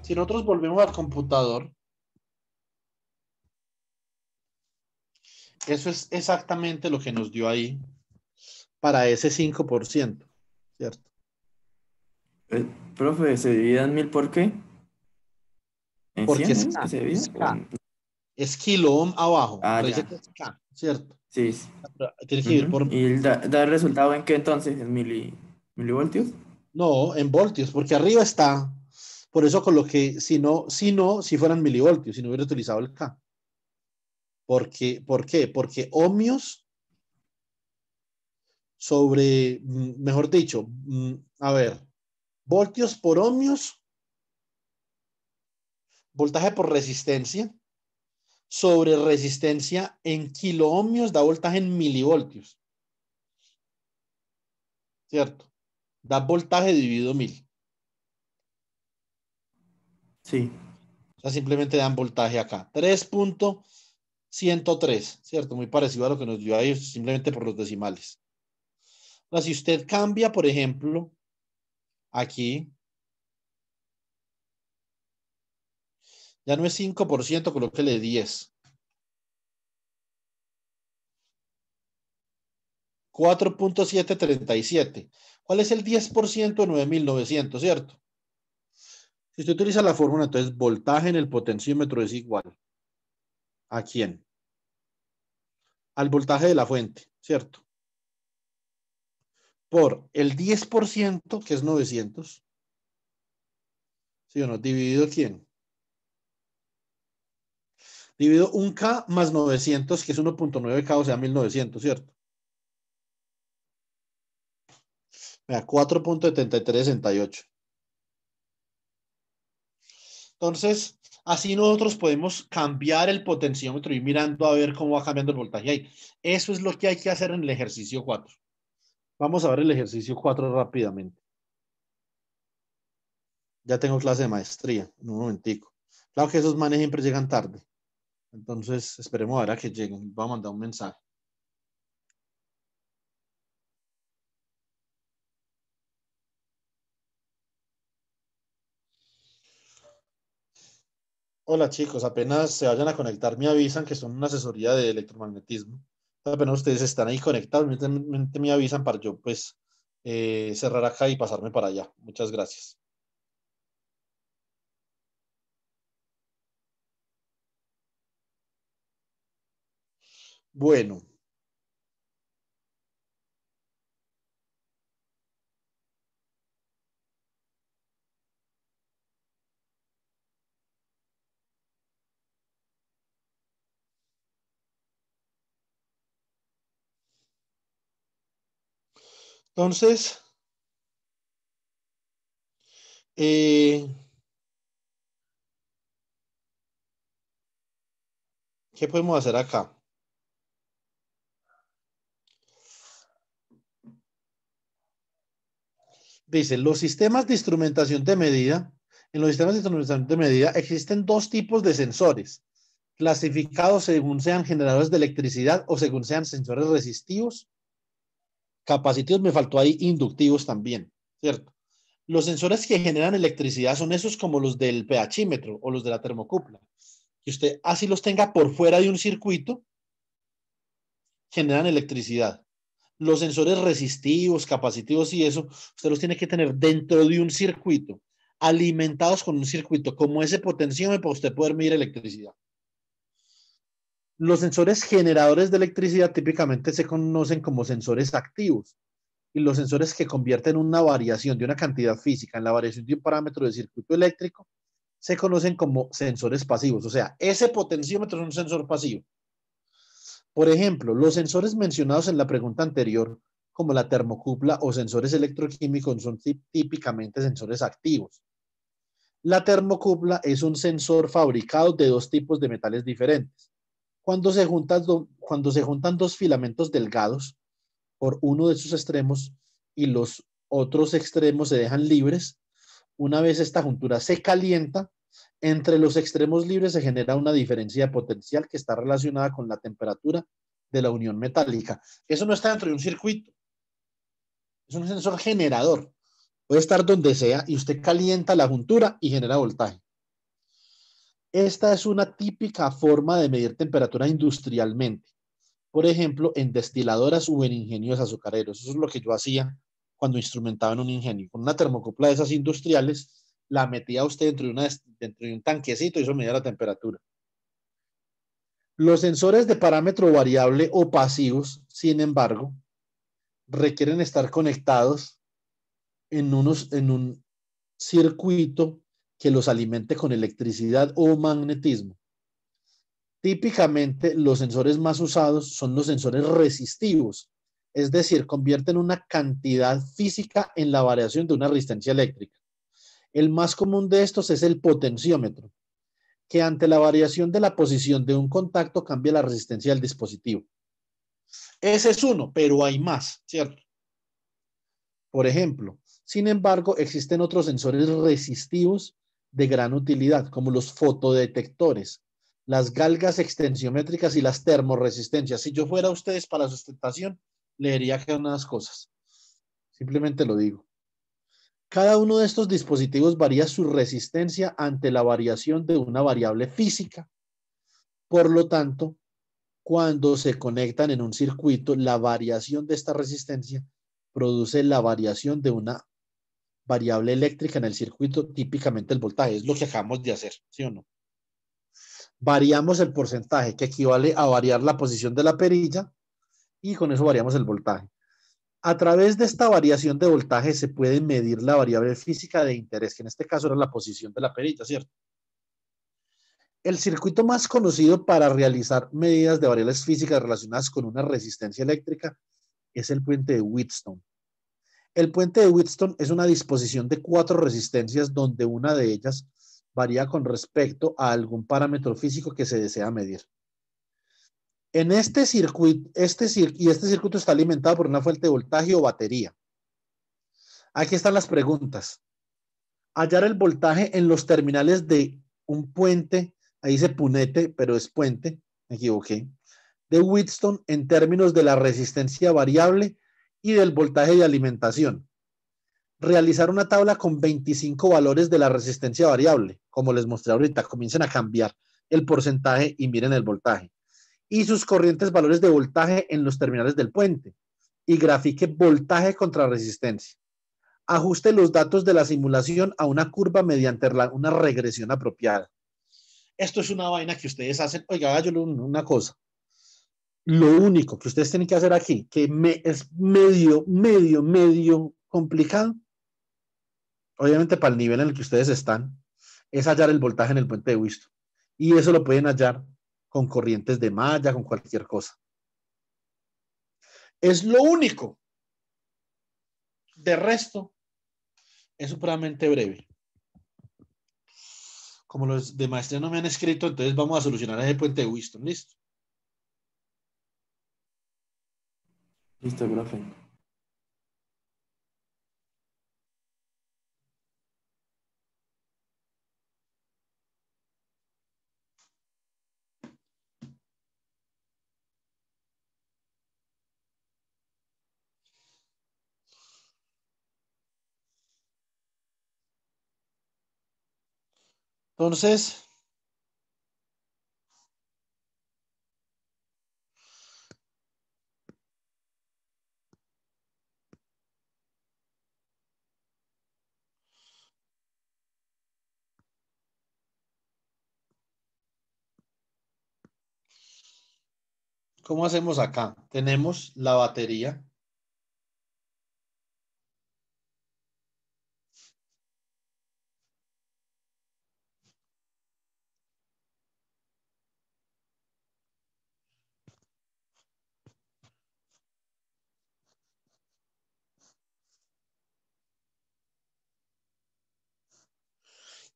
Si nosotros volvemos al computador, eso es exactamente lo que nos dio ahí para ese 5%, ¿cierto? Profe, ¿se divide en 1000 por qué? ¿En Porque 100 es es que K, se divide? es K. Es kilo ohm abajo, Ah, pero dice ya. que es K, ¿cierto? Sí. Tiene que ir por... ¿Y da el resultado en qué entonces? ¿En milivoltios? No, en voltios, porque arriba está. Por eso coloqué, si fueran milivoltios, si no hubiera utilizado el K. ¿Por qué? Porque ohmios sobre, mejor dicho, a ver, voltios por ohmios, voltaje por resistencia, sobre resistencia en kiloohmios da voltaje en milivoltios, ¿cierto? Da voltaje dividido 1000. Sí. O sea, simplemente dan voltaje acá. 3.103, ¿cierto? Muy parecido a lo que nos dio ahí, simplemente por los decimales. Ahora, si usted cambia, por ejemplo, aquí, ya no es 5%, colóquele 10. 4.737. ¿Cuál es el 10% de 9.900, cierto? Si usted utiliza la fórmula, entonces voltaje en el potenciómetro es igual. ¿A quién? Al voltaje de la fuente, ¿cierto? Por el 10%, que es 900. ¿Sí o no? ¿Dividido quién? Dividido 1K más 900, que es 1.9K, o sea, 1900, ¿cierto? Mira, 4.7368. Entonces, así nosotros podemos cambiar el potenciómetro y mirando a ver cómo va cambiando el voltaje ahí. Eso es lo que hay que hacer en el ejercicio 4. Vamos a ver el ejercicio 4 rápidamente. Ya tengo clase de maestría, en un momentico. Claro que esos manes siempre llegan tarde. Entonces, esperemos a ver a que lleguen. Voy a mandar un mensaje. Hola chicos, apenas se vayan a conectar me avisan que son una asesoría de electromagnetismo. Apenas ustedes están ahí conectados, me avisan para yo pues cerrar acá y pasarme para allá. Muchas gracias. Bueno. Entonces, ¿qué podemos hacer acá? Dice, los sistemas de instrumentación de medida, en los sistemas de instrumentación de medida existen dos tipos de sensores, clasificados según sean generadores de electricidad o según sean sensores resistivos, capacitivos, me faltó ahí inductivos también, ¿cierto? Los sensores que generan electricidad son esos como los del pHímetro o los de la termocupla. Que usted así los tenga por fuera de un circuito, generan electricidad. Los sensores resistivos, capacitivos y eso, usted los tiene que tener dentro de un circuito, alimentados con un circuito como ese potenciómetro para usted poder medir electricidad. Los sensores generadores de electricidad típicamente se conocen como sensores activos y los sensores que convierten una variación de una cantidad física en la variación de un parámetro de circuito eléctrico se conocen como sensores pasivos. O sea, ese potenciómetro es un sensor pasivo. Por ejemplo, los sensores mencionados en la pregunta anterior, como la termocupla o sensores electroquímicos, son típicamente sensores activos. La termocupla es un sensor fabricado de dos tipos de metales diferentes. Cuando se juntan dos filamentos delgados por uno de sus extremos y los otros extremos se dejan libres, una vez esta juntura se calienta, entre los extremos libres se genera una diferencia de potencial que está relacionada con la temperatura de la unión metálica. Eso no está dentro de un circuito, es un sensor generador. Puede estar donde sea y usted calienta la juntura y genera voltaje. Esta es una típica forma de medir temperatura industrialmente. Por ejemplo, en destiladoras o en ingenios azucareros. Eso es lo que yo hacía cuando instrumentaba en un ingenio. Con una termocupla de esas industriales, la metía usted dentro de un tanquecito y eso medía la temperatura. Los sensores de parámetro variable o pasivos, sin embargo, requieren estar conectados en un circuito que los alimente con electricidad o magnetismo. Típicamente, los sensores más usados son los sensores resistivos, es decir, convierten una cantidad física en la variación de una resistencia eléctrica. El más común de estos es el potenciómetro, que ante la variación de la posición de un contacto cambia la resistencia del dispositivo. Ese es uno, pero hay más, ¿cierto? Por ejemplo, sin embargo, existen otros sensores resistivos de gran utilidad, como los fotodetectores, las galgas extensiométricas y las termoresistencias. Si yo fuera ustedes para la sustentación, le diría que unas cosas. Simplemente lo digo. Cada uno de estos dispositivos varía su resistencia ante la variación de una variable física. Por lo tanto, cuando se conectan en un circuito, la variación de esta resistencia produce la variación de una variable eléctrica en el circuito, típicamente el voltaje. Es lo que acabamos de hacer, ¿sí o no? Variamos el porcentaje, que equivale a variar la posición de la perilla, y con eso variamos el voltaje. A través de esta variación de voltaje se puede medir la variable física de interés, que en este caso era la posición de la perilla, ¿cierto? El circuito más conocido para realizar medidas de variables físicas relacionadas con una resistencia eléctrica es el puente de Wheatstone. El puente de Wheatstone es una disposición de 4 resistencias donde una de ellas varía con respecto a algún parámetro físico que se desea medir. En este circuito, este circuito está alimentado por una fuente de voltaje o batería. Aquí están las preguntas. Hallar el voltaje en los terminales de un puente, ahí dice punete, pero es puente, me equivoqué, de Wheatstone en términos de la resistencia variable y del voltaje de alimentación. Realizar una tabla con 25 valores de la resistencia variable, como les mostré ahorita, comiencen a cambiar el porcentaje y miren el voltaje. Y sus corrientes valores de voltaje en los terminales del puente. Y grafique voltaje contra resistencia. Ajuste los datos de la simulación a una curva mediante una regresión apropiada. Esto es una vaina que ustedes hacen. Oiga, hágalo una cosa. Lo único que ustedes tienen que hacer aquí, que es medio complicado, obviamente para el nivel en el que ustedes están, es hallar el voltaje en el puente de Wheatstone. Y eso lo pueden hallar con corrientes de malla, con cualquier cosa. Es lo único. De resto, es supremamente breve. Como los de maestría no me han escrito, entonces vamos a solucionar ese puente de Wheatstone. ¿Listo? Listo, profe. Entonces, ¿cómo hacemos acá? Tenemos la batería.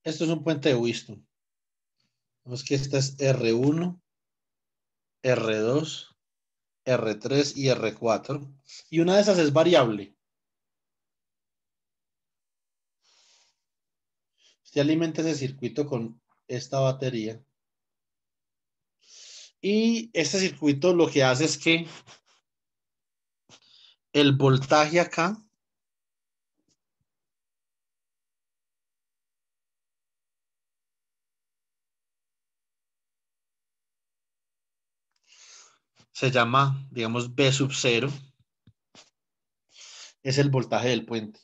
Esto es un puente de Wheatstone. Vemos que esta es R1, R2, R3 y R4. Y una de esas es variable. Usted alimenta ese circuito con esta batería. Y este circuito lo que hace es que el voltaje acá se llama, digamos, B sub 0. Es el voltaje del puente.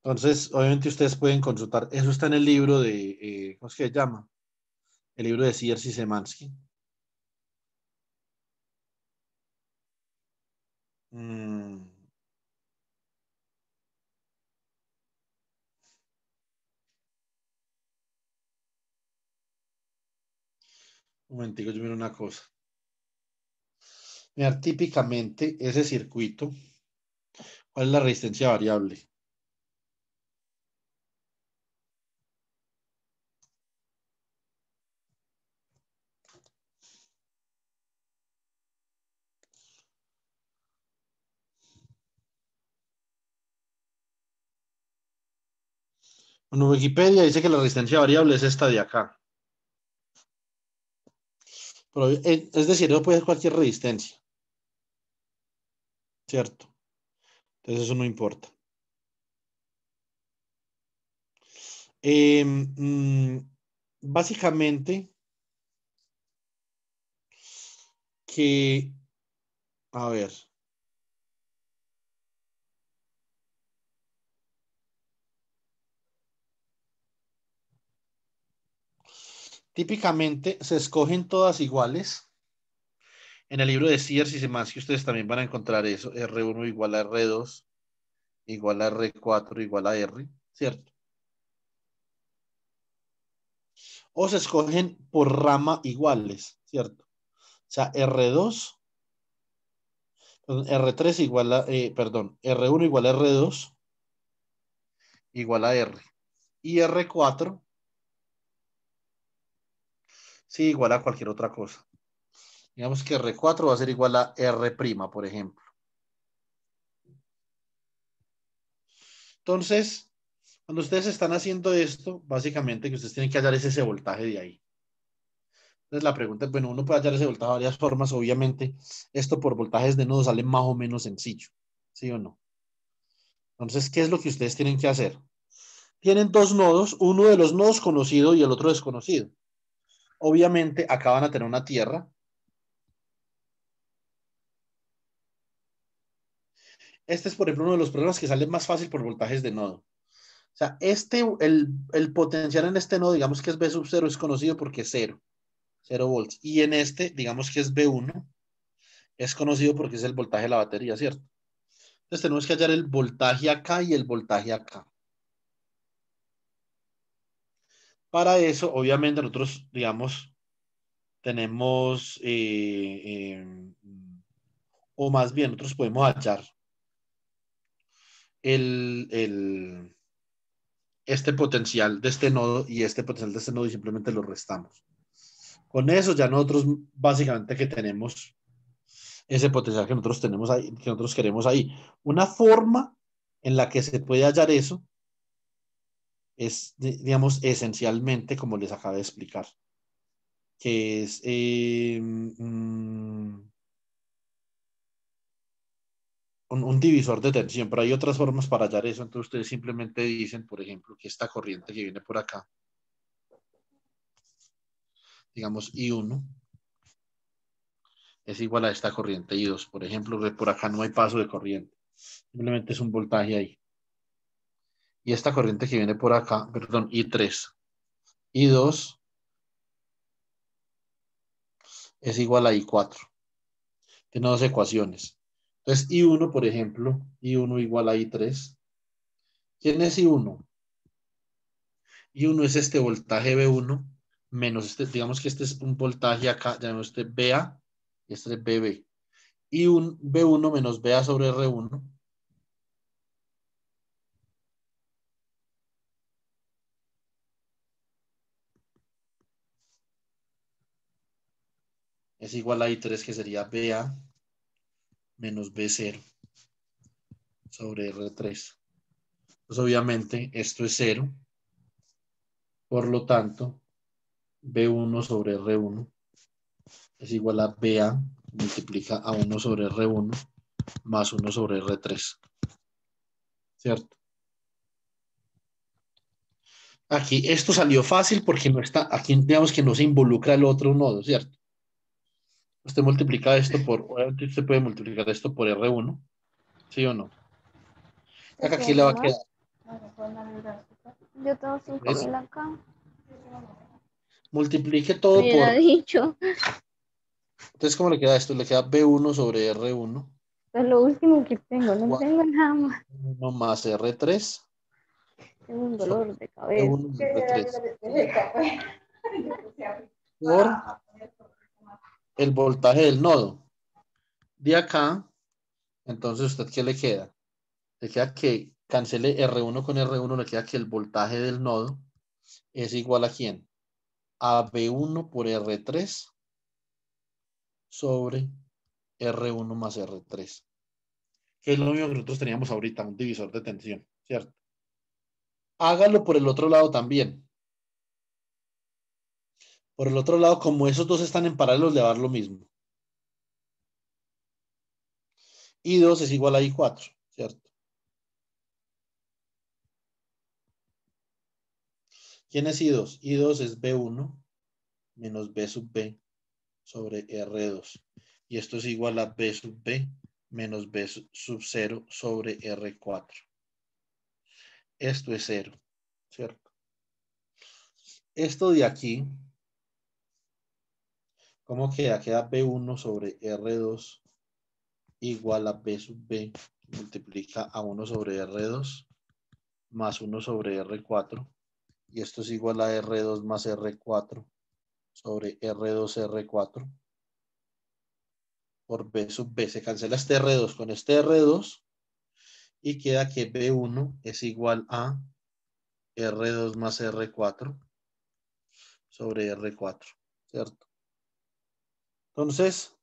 Entonces, obviamente ustedes pueden consultar. Eso está en el libro de, ¿cómo es que se llama? El libro de Sears y Szymanski. Un momentico, yo miro una cosa. Mira, típicamente ese circuito, ¿cuál es la resistencia variable? Bueno, Wikipedia dice que la resistencia variable es esta de acá. Pero, es decir, no puede ser cualquier resistencia. ¿Cierto? Entonces eso no importa. Básicamente, que, a ver, típicamente se escogen todas iguales. En el libro de Sears y Szymanski ustedes también van a encontrar eso. R1 igual a R2, igual a R4, igual a R, ¿cierto? O se escogen por rama iguales, ¿cierto? O sea, R2, R3 igual a, perdón, R1 igual a R2, igual a R. Y R4, sí, igual a cualquier otra cosa. Digamos que R4 va a ser igual a R', por ejemplo. Entonces, cuando ustedes están haciendo esto, básicamente que ustedes tienen que hallar ese voltaje de ahí. Entonces la pregunta es, bueno, uno puede hallar ese voltaje de varias formas, obviamente. Esto por voltajes de nodo sale más o menos sencillo, ¿sí o no? Entonces, ¿qué es lo que ustedes tienen que hacer? Tienen dos nodos, uno de los nodos conocido y el otro desconocido. Obviamente, acá van a tener una tierra. Este es, por ejemplo, uno de los problemas que sale más fácil por voltajes de nodo. O sea, el potencial en este nodo, digamos que es B sub 0, es conocido porque es 0 volts. Y en este, digamos que es B1, es conocido porque es el voltaje de la batería, ¿cierto? Entonces tenemos que hallar el voltaje acá y el voltaje acá. Para eso, obviamente, nosotros, digamos, tenemos, o más bien, nosotros podemos hallar este potencial de este nodo y este potencial de este nodo y simplemente lo restamos. Con eso ya nosotros básicamente que tenemos ese potencial que nosotros tenemos ahí, que nosotros queremos ahí. Una forma en la que se puede hallar eso es, digamos, esencialmente como les acabo de explicar, que es un divisor de tensión, pero hay otras formas para hallar eso. Entonces ustedes simplemente dicen, por ejemplo, que esta corriente que viene por acá, digamos I1, es igual a esta corriente I2. Por ejemplo, por acá no hay paso de corriente, simplemente es un voltaje ahí. Y esta corriente que viene por acá, perdón, I3, I2 es igual a I4. Tiene dos ecuaciones. Entonces, I1, por ejemplo, I1 igual a I3. ¿Quién es I1? I1 es este voltaje B1 menos este, digamos que este es un voltaje acá, llamemos este BA y este es BB. Y un B1 menos BA sobre R1 es igual a I3, que sería BA menos B0 sobre R3. Pues obviamente esto es 0. Por lo tanto, B1 sobre R1 es igual a BA multiplica a 1 sobre R1 más 1 sobre R3. ¿Cierto? Aquí esto salió fácil porque no está, aquí digamos que no se involucra el otro nodo, ¿cierto? Usted multiplica esto obviamente usted puede multiplicar esto por R1, ¿sí o no? Acá aquí le va a quedar. Yo tengo 5.000 acá. Multiplique todo Me hubiera por... dicho. Entonces, ¿cómo le queda esto? Le queda B1 sobre R1. Es lo último que tengo. No Igual tengo nada más. 1 más R3 Tengo un sobre dolor de cabeza. B1 más R3 por el voltaje del nodo. De acá, entonces, ¿usted qué le queda? Le queda que cancele R1 con R1, le queda que el voltaje del nodo es igual a ¿quién? A B1 por R3 sobre R1 más R3. Que es lo mismo que nosotros teníamos ahorita, un divisor de tensión, ¿cierto? Hágalo por el otro lado también. Por el otro lado, como esos dos están en paralelo, le va a dar lo mismo. I2 es igual a I4, ¿cierto? ¿Quién es I2? I2 es B1 menos B sub B sobre R2. Y esto es igual a B sub B menos B sub 0 sobre R4. Esto es 0, ¿cierto? Esto de aquí, ¿cómo queda? Queda B1 sobre R2 igual a B sub B multiplica a 1 sobre R2 más 1 sobre R4. Y esto es igual a R2 más R4 sobre R2 R4 por B sub B. Se cancela este R2 con este R2 y queda que B1 es igual a R2 más R4 sobre R4, ¿cierto? Entonces,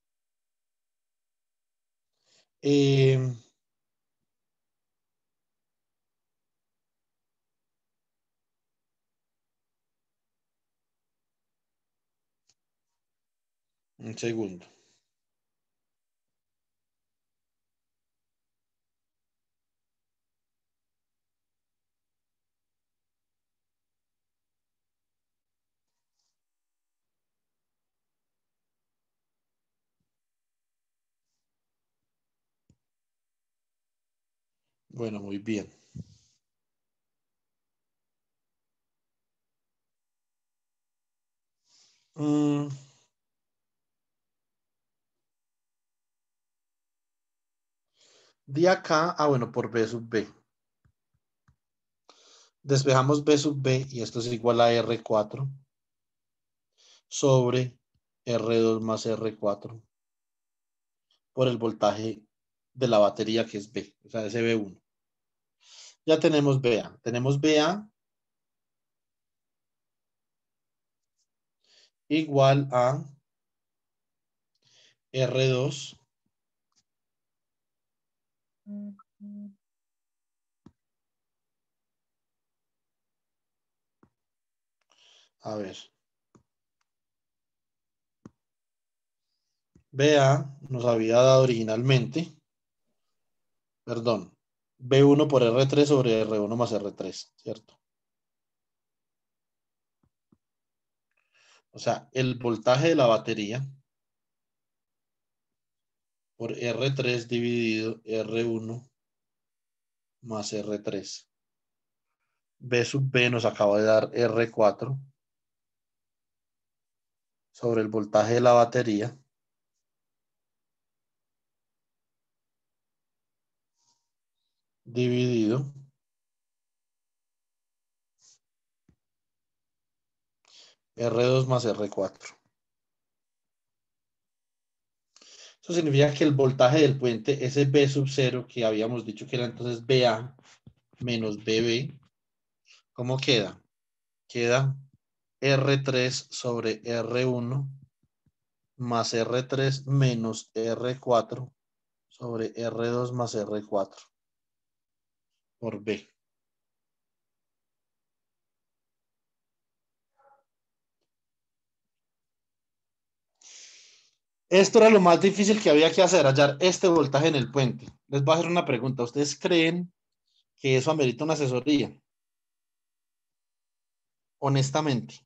un segundo. Bueno, muy bien. De acá, bueno, por B sub B. Despejamos B sub B y esto es igual a R4 sobre R2 más R4 por el voltaje de la batería que es B, o sea, ese B1. Ya tenemos BA. Tenemos BA igual a R2 a ver. BA nos había dado originalmente, perdón, B1 por R3 sobre R1 más R3, ¿cierto? O sea, el voltaje de la batería por R3 dividido R1 más R3. B sub B nos acaba de dar R4 sobre el voltaje de la batería dividido R2 más R4. Eso significa que el voltaje del puente, ese B sub 0 que habíamos dicho que era entonces BA menos BB, ¿cómo queda? Queda R3 sobre R1 más R3 menos R4 sobre R2 más R4 por B. Esto era lo más difícil que había que hacer, hallar este voltaje en el puente. Les voy a hacer una pregunta. ¿Ustedes creen que eso amerita una asesoría? Honestamente.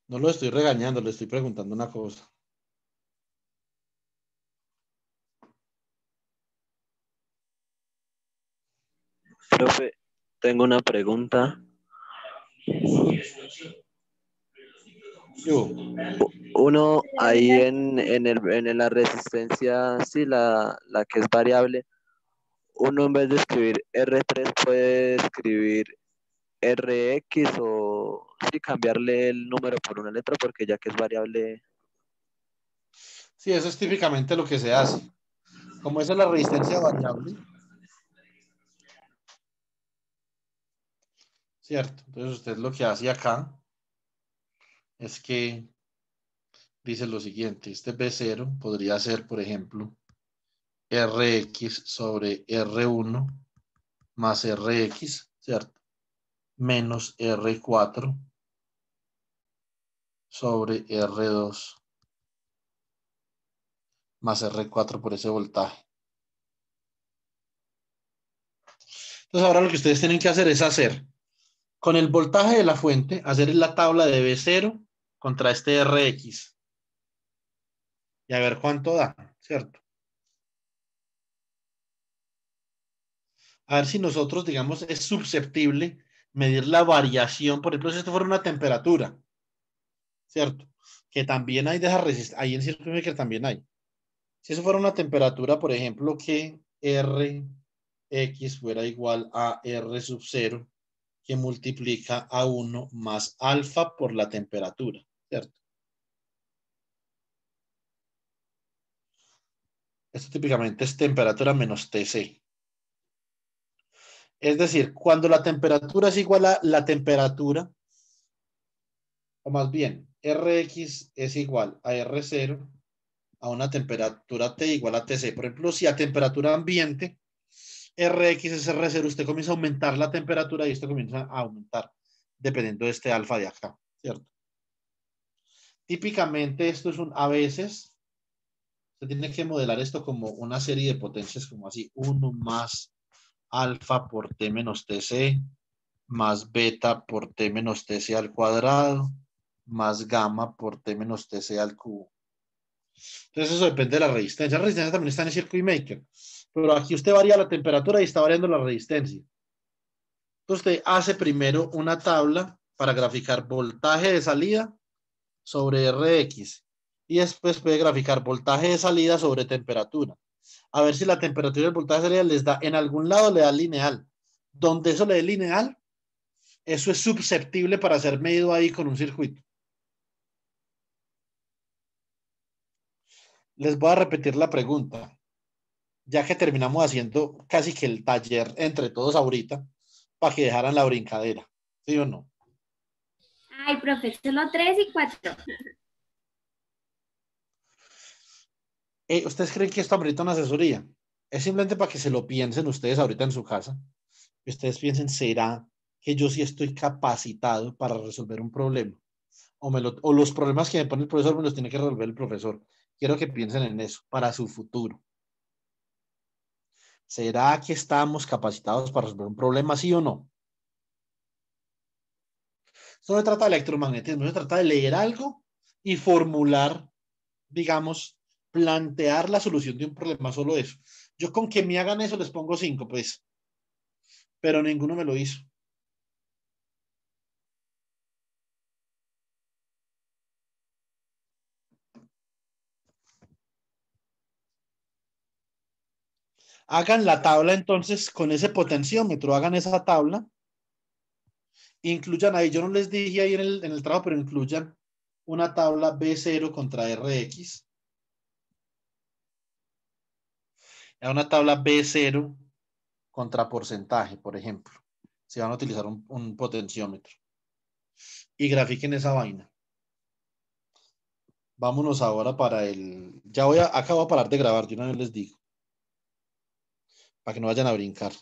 No lo estoy regañando, le estoy preguntando una cosa. Profe, tengo una pregunta. Yo, Uno ahí en la resistencia, sí, la que es variable, uno en vez de escribir R3 puede escribir RX o sí, cambiarle el número por una letra porque ya que es variable. sí, eso es típicamente lo que se hace. Como esa es la resistencia variable, ¿cierto? Entonces usted lo que hace acá es que dice lo siguiente, este B0 podría ser, por ejemplo, RX sobre R1 más RX, ¿cierto? Menos R4 sobre R2 más R4 por ese voltaje. Entonces ahora lo que ustedes tienen que hacer es hacer, con el voltaje de la fuente, hacer la tabla de B0 contra este RX. Y a ver cuánto da, ¿cierto? A ver si nosotros, digamos, es susceptible medir la variación. Por ejemplo, si esto fuera una temperatura, ¿cierto? Que también hay de esa resistencia, ahí en Circuit Maker también hay. Si eso fuera una temperatura, por ejemplo, que Rx fuera igual a R sub 0, que multiplica a 1 más alfa por la temperatura, ¿cierto? Esto típicamente es temperatura menos Tc. Es decir, cuando la temperatura es igual a la temperatura, o más bien, Rx es igual a R0 a una temperatura T igual a Tc. Por ejemplo, si a temperatura ambiente Rx es R0, usted comienza a aumentar la temperatura y esto comienza a aumentar dependiendo de este alfa de acá, ¿cierto? Típicamente esto es a veces, se tiene que modelar esto como una serie de potencias como así, 1 más alfa por T menos Tc, más beta por T menos Tc al cuadrado, más gamma por T menos Tc al cubo. Entonces eso depende de la resistencia. La resistencia también está en el Circuit Maker. Pero aquí usted varía la temperatura y está variando la resistencia. Entonces usted hace primero una tabla para graficar voltaje de salida sobre Rx. Y después puede graficar voltaje de salida sobre temperatura. A ver si la temperatura y el voltaje de salida les da, en algún lado le da lineal. Donde eso le dé lineal, eso es susceptible para ser medido ahí con un circuito. Les voy a repetir la pregunta, ya que terminamos haciendo casi que el taller entre todos ahorita, para que dejaran la brincadera, ¿sí o no? Ay, profe, solo 3 y 4. ¿Ustedes creen que esto amerita una asesoría? Es simplemente para que se lo piensen ustedes ahorita en su casa. Que ustedes piensen, ¿será que yo sí estoy capacitado para resolver un problema? O los problemas que me pone el profesor me los tiene que resolver el profesor. Quiero que piensen en eso para su futuro. ¿Será que estamos capacitados para resolver un problema, sí o no? Esto no se trata de electromagnetismo, se trata de leer algo y formular, digamos, plantear la solución de un problema, solo eso. Yo con que me hagan eso les pongo 5, pues, pero ninguno me lo hizo. Hagan la tabla entonces con ese potenciómetro, hagan esa tabla Incluyan ahí, yo no les dije ahí en el trabajo, pero incluyan una tabla B0 contra RX. Una tabla B0 contra porcentaje, por ejemplo. Si van a utilizar un potenciómetro. Y grafiquen esa vaina. Vámonos ahora para el... acá voy a parar de grabar, yo una vez les digo. Para que no vayan a brincar.